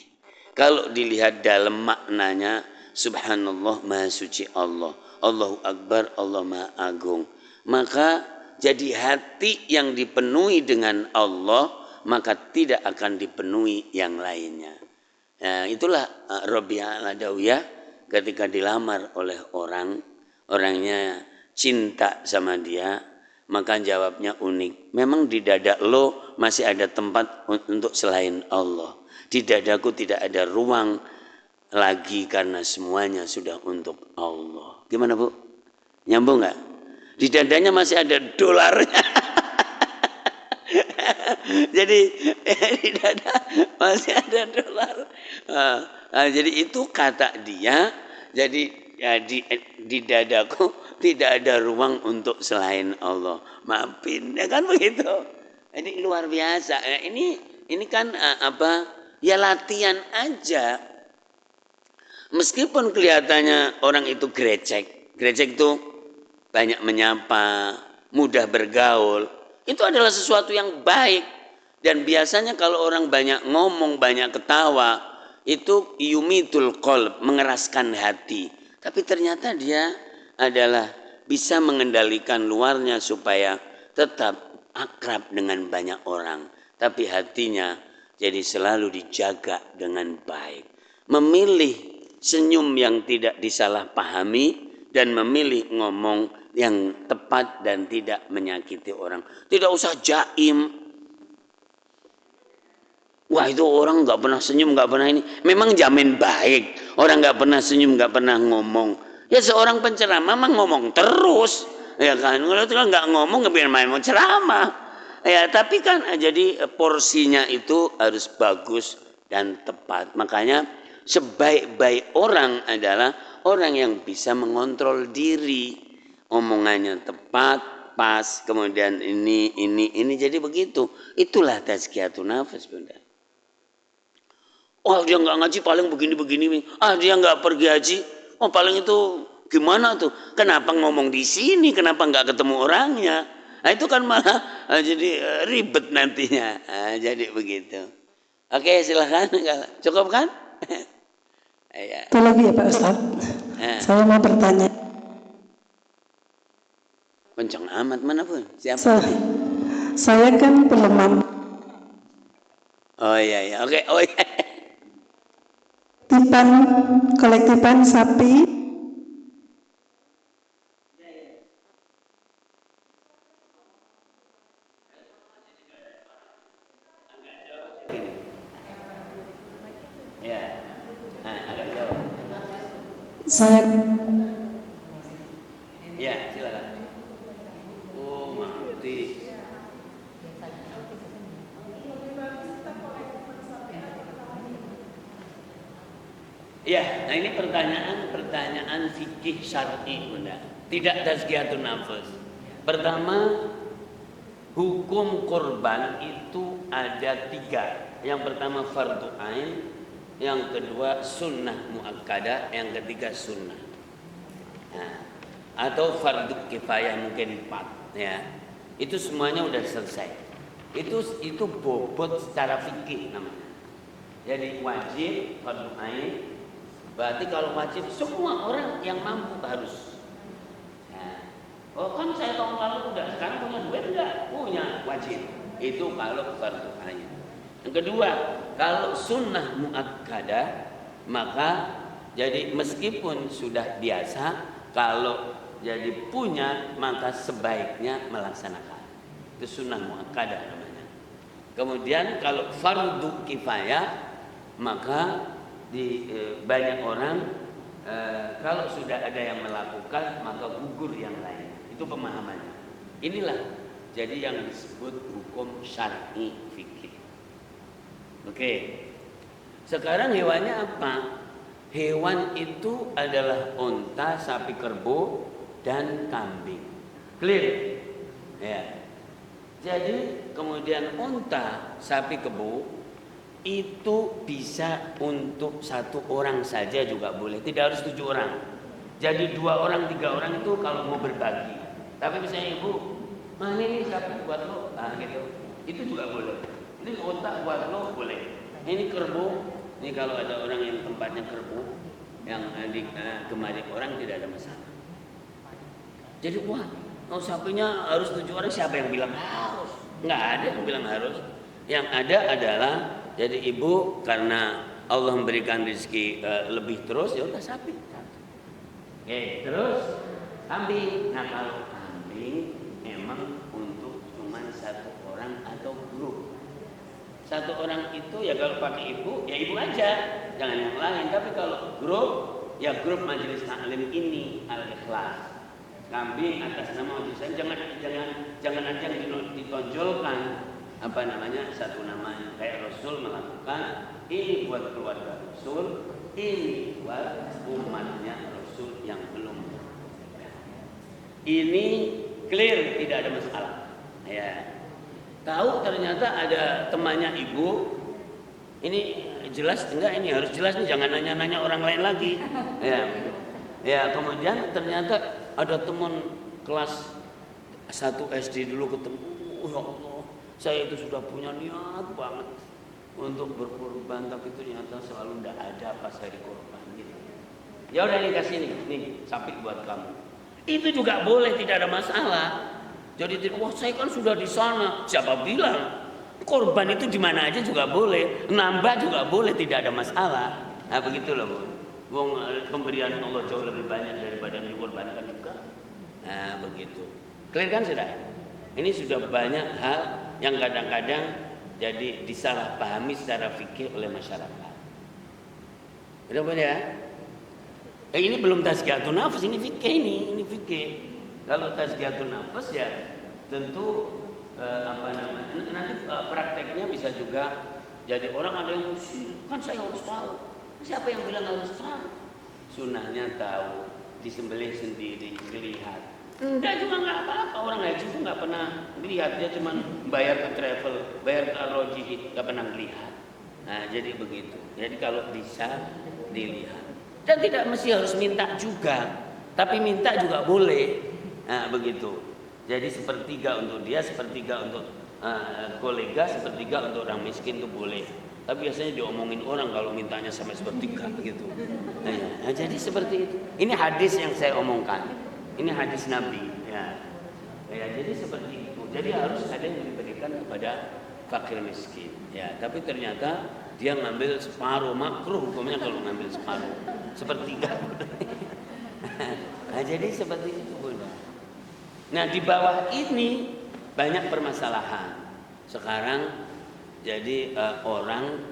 Kalau dilihat dalam maknanya, subhanallah, maha suci Allah, Allahu Akbar, Allah maha agung. Maka jadi hati yang dipenuhi dengan Allah, maka tidak akan dipenuhi yang lainnya. Nah, itulah Rabi'ah al-Adawiyah ketika dilamar oleh orang, orangnya cinta sama dia, maka jawabnya unik. Memang di dada lo masih ada tempat untuk selain Allah. Di dadaku tidak ada ruang lagi karena semuanya sudah untuk Allah. Gimana Bu? Nyambung nggak? Di dadanya masih ada dolarnya. Jadi di dada masih ada dolar. Jadi itu kata dia. Jadi ya, di dadaku tidak ada ruang untuk selain Allah. Maafin, ya kan begitu. Ini luar biasa. Ini kan ya latihan aja. Meskipun kelihatannya orang itu grecek itu banyak menyapa, mudah bergaul, itu adalah sesuatu yang baik. Dan biasanya kalau orang banyak ngomong, banyak ketawa, itu yumitul qalb, mengeraskan hati. Tapi ternyata dia adalah bisa mengendalikan luarnya supaya tetap akrab dengan banyak orang. Tapi hatinya jadi selalu dijaga dengan baik. Memilih senyum yang tidak disalahpahami dan memilih ngomong yang tepat dan tidak menyakiti orang. Tidak usah jaim. Wah itu orang nggak pernah senyum, nggak pernah ini. Memang jamin baik. Orang nggak pernah senyum, nggak pernah ngomong. Ya seorang penceramah memang ngomong terus, ya kan? Kalau itu nggak ngomong, nggak main mau ceramah. Ya tapi kan jadi porsinya itu harus bagus dan tepat. Makanya sebaik-baik orang adalah orang yang bisa mengontrol diri, omongannya tepat, pas, kemudian ini jadi begitu. Itulah tazkiyatun nafas Bunda. Oh dia nggak ngaji paling begini. Dia nggak pergi haji. Oh paling itu gimana tuh? Kenapa ngomong di sini? Kenapa nggak ketemu orangnya? Nah itu kan malah jadi ribet nantinya. Jadi begitu. Oke silahkan. Cukup kan? Itu lagi ya Pak Ustaz. Saya mau bertanya. Kencang amat mana pun. Siapa? Saya kan belum mampu. Oh iya. Oke. Oh iya. Kolektifan sapi Saya Ya, silakan. Oh, mati. Ya, nah ini pertanyaan fikih syar'i, Bunda. Tidak tazkiyatun nafas. Pertama, hukum korban itu ada 3. Yang pertama fardu ain, yang kedua sunnah muakkadah, yang ketiga sunnah. Nah, atau fardu kifayah mungkin 4 ya. Itu semuanya udah selesai. Itu bobot secara fikih namanya. Jadi wajib fardu ain. Berarti kalau wajib semua orang yang mampu harus. Nah, oh kan saya tahun lalu udah, sekarang punya duit enggak? Punya, wajib. Itu kalau fardu ain. Yang kedua, kalau sunnah muakkadah, maka jadi meskipun sudah biasa, kalau jadi punya maka sebaiknya melaksanakan. Itu sunnah muakkadah namanya. Kemudian kalau fardu kifayah, maka di banyak orang kalau sudah ada yang melakukan maka gugur yang lain. Itu pemahamannya. Inilah jadi yang disebut hukum syar'i fikih. Oke. Sekarang hewannya apa? Hewan itu adalah unta, sapi kerbau, dan kambing. Clear? Ya. Jadi kemudian unta, sapi kerbau itu bisa untuk 1 orang saja juga boleh. Tidak harus 7 orang. Jadi 2 orang, 3 orang itu kalau mau berbagi. Tapi misalnya ibu, mana ini sapi buat lo? Nah, gitu. Itu juga boleh. Ini unta buat lo boleh. Ini kerbau. Ini kalau ada orang yang tempatnya kerbau yang kemarin orang tidak ada masalah. Jadi wah, sapinya harus 7 orang, siapa yang bilang harus? Nggak ada yang bilang harus. Yang ada adalah jadi ibu karena Allah memberikan rezeki lebih terus, ya udah sapi. Oke, terus kambing. Nah kalau kambing memang untuk cuma 1 orang atau grup. 1 orang itu ya kalau pakai ibu, ya ibu aja, jangan yang lain. Tapi kalau grup, ya grup majelis taklim ini Al-Ikhlas. Kambing atas nama majelis taklim, jangan aja ditonjolkan apa namanya 1 nama. Kayak Rasul melakukan ini buat keluarga Rasul, ini buat umatnya Rasul yang belum. Ini clear, tidak ada masalah. Ya. Tahu ternyata ada temannya ibu, ini jelas enggak, ini harus jelas nih, jangan nanya-nanya orang lain lagi. Ya, kemudian ternyata ada teman kelas 1 SD dulu ketemu, ya Allah, saya itu sudah punya niat banget untuk berkorban, tapi ternyata selalu enggak ada pas hari korban gitu. Ya udah nih kasih nih sapi buat kamu. Itu juga boleh, tidak ada masalah. Jadi wah saya kan sudah di sana. Siapa bilang? Korban itu di mana aja juga boleh, nambah juga boleh, tidak ada masalah. Nah begitu loh, Bu. Pemberian Allah jauh lebih banyak daripada yang dikorbankan juga. Nah begitu. Clear kan sudah? Ini sudah banyak hal yang kadang-kadang jadi disalahpahami secara fikih oleh masyarakat. Udah boleh ya? Ini belum tazkiyatun nafas, ini fikih ini fikih. Kalau tazkiyatun nafas ya tentu nanti prakteknya bisa juga jadi orang ada yang kan saya harus tahu. Siapa yang bilang harus tahu? Sunnahnya tahu, disembelih sendiri, dilihat. Enggak juga nggak apa-apa, orang haji itu nggak pernah lihat, dia cuma bayar ke travel, bayar ke Ar-Rajih, nggak pernah lihat. Nah jadi begitu. Jadi kalau bisa dilihat. Dan tidak mesti harus minta juga, tapi minta juga boleh. Nah begitu. Jadi 1/3 untuk dia, 1/3 untuk kolega, 1/3 untuk orang miskin itu boleh. Tapi biasanya diomongin orang kalau mintanya sampai 1/3 gitu. Nah, jadi seperti itu. Ini hadis yang saya omongkan. Ini hadis Nabi. Ya, jadi seperti itu. Jadi harus ada yang diberikan kepada fakir miskin. Ya, tapi ternyata dia ngambil separuh, makruh hukumnya kalau ngambil separuh, 1/3. Nah, jadi seperti itu, Bunda. Nah, di bawah ini banyak permasalahan. Sekarang jadi orang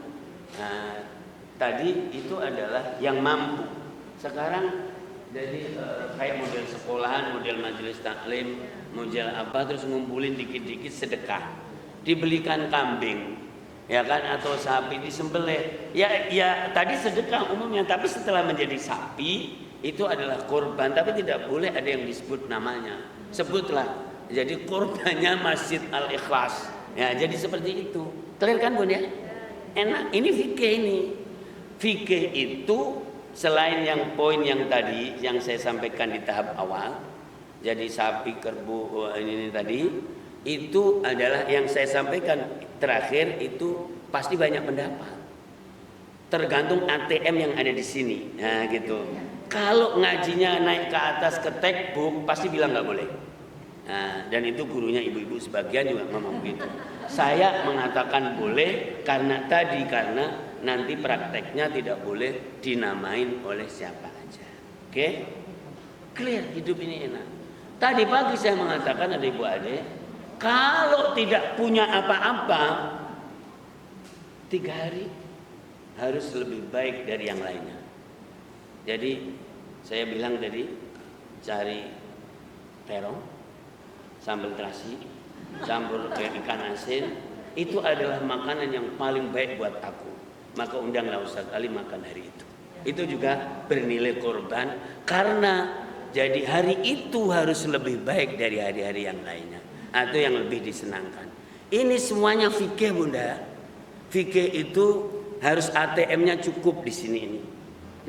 tadi itu adalah yang mampu. Sekarang Jadi kayak model sekolahan, model majelis taklim, model apa, terus ngumpulin dikit-dikit sedekah. Dibelikan kambing, ya kan, atau sapi disembelih. Ya tadi sedekah umumnya, tapi setelah menjadi sapi itu adalah korban, tapi tidak boleh ada yang disebut namanya. Sebutlah. Jadi korbannya Masjid Al-Ikhlas. Ya, jadi seperti itu. Clear kan, Bun ya? Enak. Ini fikih ini. Fikih itu selain yang poin yang tadi yang saya sampaikan di tahap awal, jadi sapi, kerbau ini tadi, itu adalah yang saya sampaikan terakhir itu pasti banyak pendapat. Tergantung ATM yang ada di sini. Nah, gitu. Kalau ngajinya naik ke atas ke textbook pasti bilang nggak boleh. Nah, dan itu gurunya ibu-ibu sebagian juga ngomong gitu. Saya mengatakan boleh karena nanti prakteknya tidak boleh dinamain oleh siapa aja. Oke? Clear, hidup ini enak. Tadi pagi saya mengatakan ada ibu ade, kalau tidak punya apa-apa 3 hari harus lebih baik dari yang lainnya. Jadi saya bilang tadi cari terong, sambal terasi, sambal ikan asin, itu adalah makanan yang paling baik buat aku. Maka undanglah Ustaz Ali makan hari itu. Itu juga bernilai korban karena jadi hari itu harus lebih baik dari hari-hari yang lainnya atau yang lebih disenangkan. Ini semuanya fikih, Bunda. Fikih itu harus ATM-nya cukup di sini ini.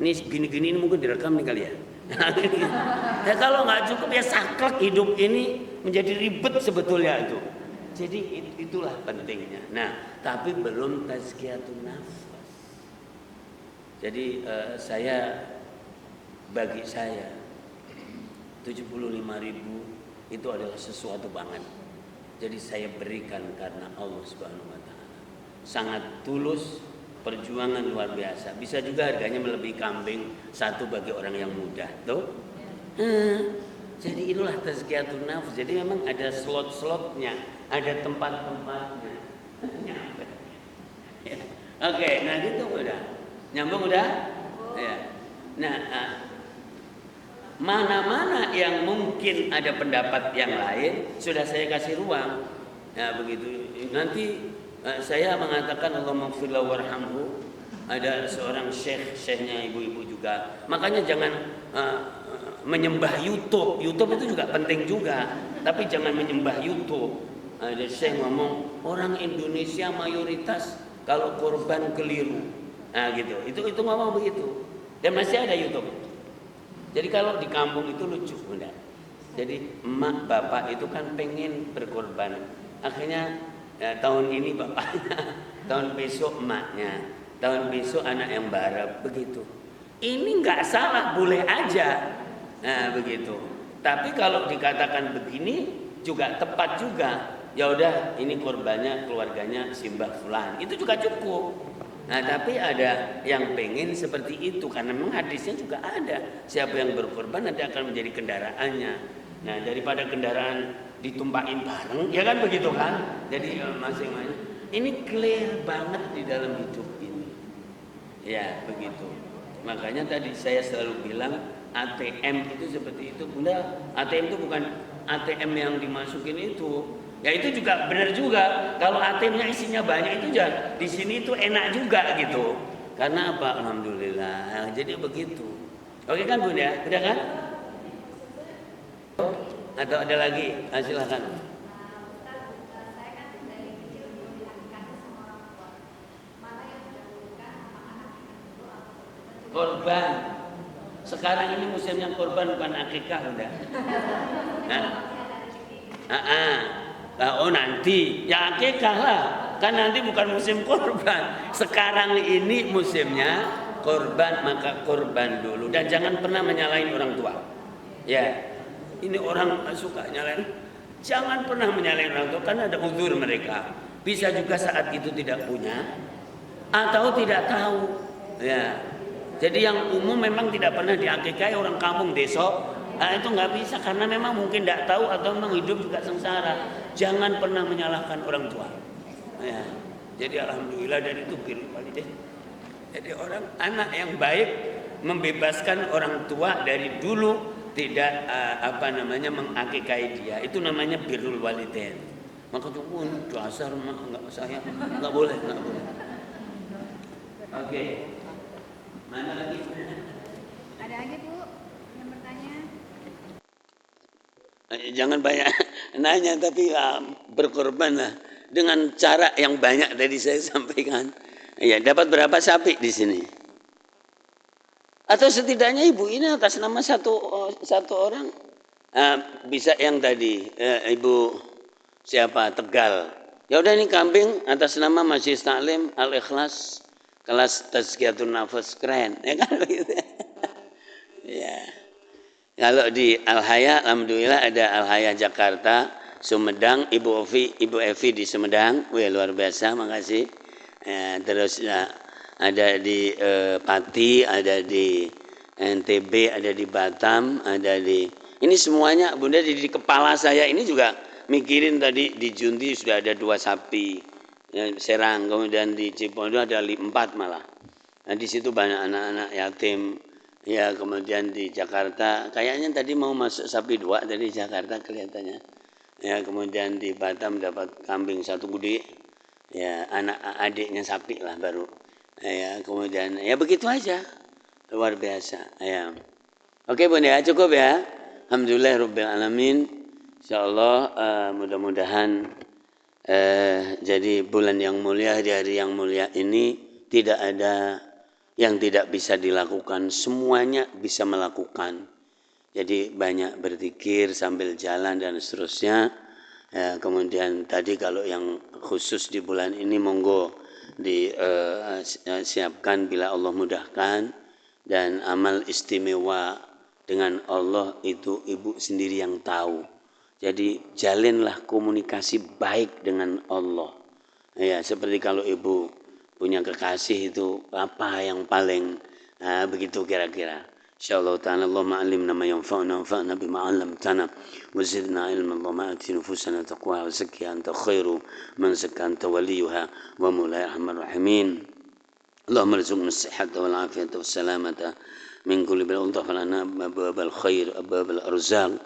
Ini gini-gini ini mungkin direkam nih kali ya. Ya kalau nggak cukup ya saklek hidup ini menjadi ribet sebetulnya itu. Jadi itulah pentingnya. Nah, tapi belum tazkiyatun nafs. Jadi bagi saya 75.000 itu adalah sesuatu banget. Jadi saya berikan karena Allah Subhanahu wa taala. Sangat tulus, perjuangan luar biasa. Bisa juga harganya melebihi kambing satu bagi orang yang muda, tuh. Jadi itulah tazkiyatun nafs. Jadi memang ada slot-slotnya, ada tempat-tempatnya. Ya. Oke, nah gitu udah. Nyambung udah? Ya. Nah, mana-mana yang mungkin ada pendapat yang lain sudah saya kasih ruang. Ya begitu. Nanti saya mengatakan Allahumma ighfir lahu warhamhu. Ada seorang syekhnya ibu-ibu juga. Makanya jangan menyembah YouTube. YouTube itu juga penting juga, tapi jangan menyembah YouTube. Ada syekh ngomong orang Indonesia mayoritas kalau korban keliru. Nah gitu. Itu ngomong begitu. Dan masih ada YouTube. Jadi kalau di kampung itu lucu, Bunda. Jadi emak bapak itu kan pengen berkorban. Akhirnya tahun ini bapaknya, tahun besok emaknya, tahun besok anak yang barep, begitu. Ini nggak salah, boleh aja. Nah, begitu. Tapi kalau dikatakan begini juga tepat juga. Ya udah, ini korbannya keluarganya Simbah Fulan. Itu juga cukup. Nah, tapi ada yang pengen seperti itu karena memang hadisnya juga ada. Siapa yang berkorban nanti akan menjadi kendaraannya. Nah, daripada kendaraan ditumpahin bareng, ya kan begitu kan? Jadi masing-masing. Ini clear banget di dalam hidup ini. Ya, begitu. Makanya tadi saya selalu bilang ATM itu seperti itu. Bunda, ATM itu bukan ATM yang dimasukin itu. Ya itu juga benar juga. Kalau ATM-nya isinya banyak itu ya di sini itu enak juga gitu. Karena apa? Alhamdulillah. Jadi begitu. Oke kan Bunda ya? Udah kan? Atau ada lagi? Silakan. Korban. Sekarang ini musimnya korban bukan akikah udah. Oh nanti ya akikah lah. Kan nanti bukan musim korban. Sekarang ini musimnya korban, maka korban dulu. Dan jangan pernah menyalahin orang tua. Ya. Ini orang suka nyalain. Jangan pernah menyalahin orang tua karena ada uzur mereka. Bisa juga saat itu tidak punya atau tidak tahu. Ya. Jadi yang umum memang tidak pernah diakikahi orang kampung desa. Itu nggak bisa karena memang mungkin tidak tahu atau memang hidup juga sengsara. Jangan pernah menyalahkan orang tua. Ya. Jadi alhamdulillah dari itu birrul walidain. Jadi orang anak yang baik membebaskan orang tua dari dulu tidak mengakikahi dia. Itu namanya birrul walidain. Maka tuh dasar nggak boleh. Oke. Mana lagi? Ada lagi Bu yang bertanya? Jangan banyak nanya, tapi berkorban lah dengan cara yang banyak tadi saya sampaikan. Ya, dapat berapa sapi di sini? Atau setidaknya ibu ini atas nama satu orang, bisa yang tadi ibu siapa Tegal. Ya udah, ini kambing atas nama Majelis Taklim Al Ikhlas kelas Tazkiyatun Nafas, keren ya kan begitu. Ya. Kalau di Al Haya, alhamdulillah ada Al Haya Jakarta, Sumedang, Ibu Evi di Sumedang, wih luar biasa, makasih. Terus ada di Pati, ada di NTB, ada di Batam, ada di ini semuanya Bunda di kepala saya ini juga mikirin. Tadi di Junti sudah ada 2 sapi, Serang, kemudian di Cipondo ada 4 malah. Nah, di situ banyak anak-anak yatim. Ya, kemudian di Jakarta kayaknya tadi mau masuk sapi 2 dari Jakarta kelihatannya. Ya, kemudian di Batam dapat kambing 1 gede. Ya, anak adiknya sapi lah baru. Ya, kemudian ya begitu aja. Luar biasa. Ya. Oke, Bunda, cukup ya. Alhamdulillahirabbil alamin. Insyaallah mudah-mudahan jadi bulan yang mulia, di hari yang mulia ini tidak ada yang tidak bisa dilakukan, semuanya bisa melakukan. Jadi banyak berzikir sambil jalan dan seterusnya. Kemudian tadi kalau yang khusus di bulan ini monggo disiapkan bila Allah mudahkan, dan amal istimewa dengan Allah itu ibu sendiri yang tahu. Jadi jalinlah komunikasi baik dengan Allah. Ya, seperti kalau ibu punya kekasih itu apa yang paling begitu kira-kira. Insyaallah ta'ala Allahumma alimna ma yanfa'una wanfa'na bima 'allamtana wa zidna ilman. Allahumma ati nufusana taqwa wa zakkiha anta khairu man zakka anta waliyuha wa mawlaya arhamar rahimin. Allahumma arzuqna as-sihhata wal 'afiyata was salamata min kulli bala'in lana abwabal khair abwabal arzaq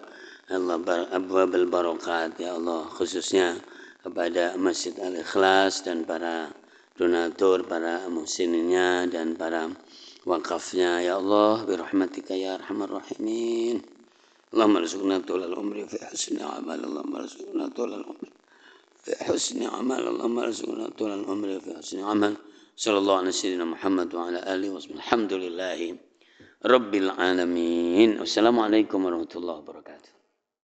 abwabal barakat. Ya Allah, khususnya kepada Masjid Al Ikhlas dan para donatur, para muhsinnya dan para wakafnya. Ya Allah, birahmatika ya arhamar rahimin. Allahumma arzuqna tulal umri fi husni amal. Allahumma arzuqna tulal umri fi husni amal. Allahumma arzuqna tulal umri fi husni amal. Sallallahu alaihi wasallam Muhammad wa ala alihi wa sahbihi. Alhamdulillahi rabbil alamin. Wassalamualaikum warahmatullahi wabarakatuh.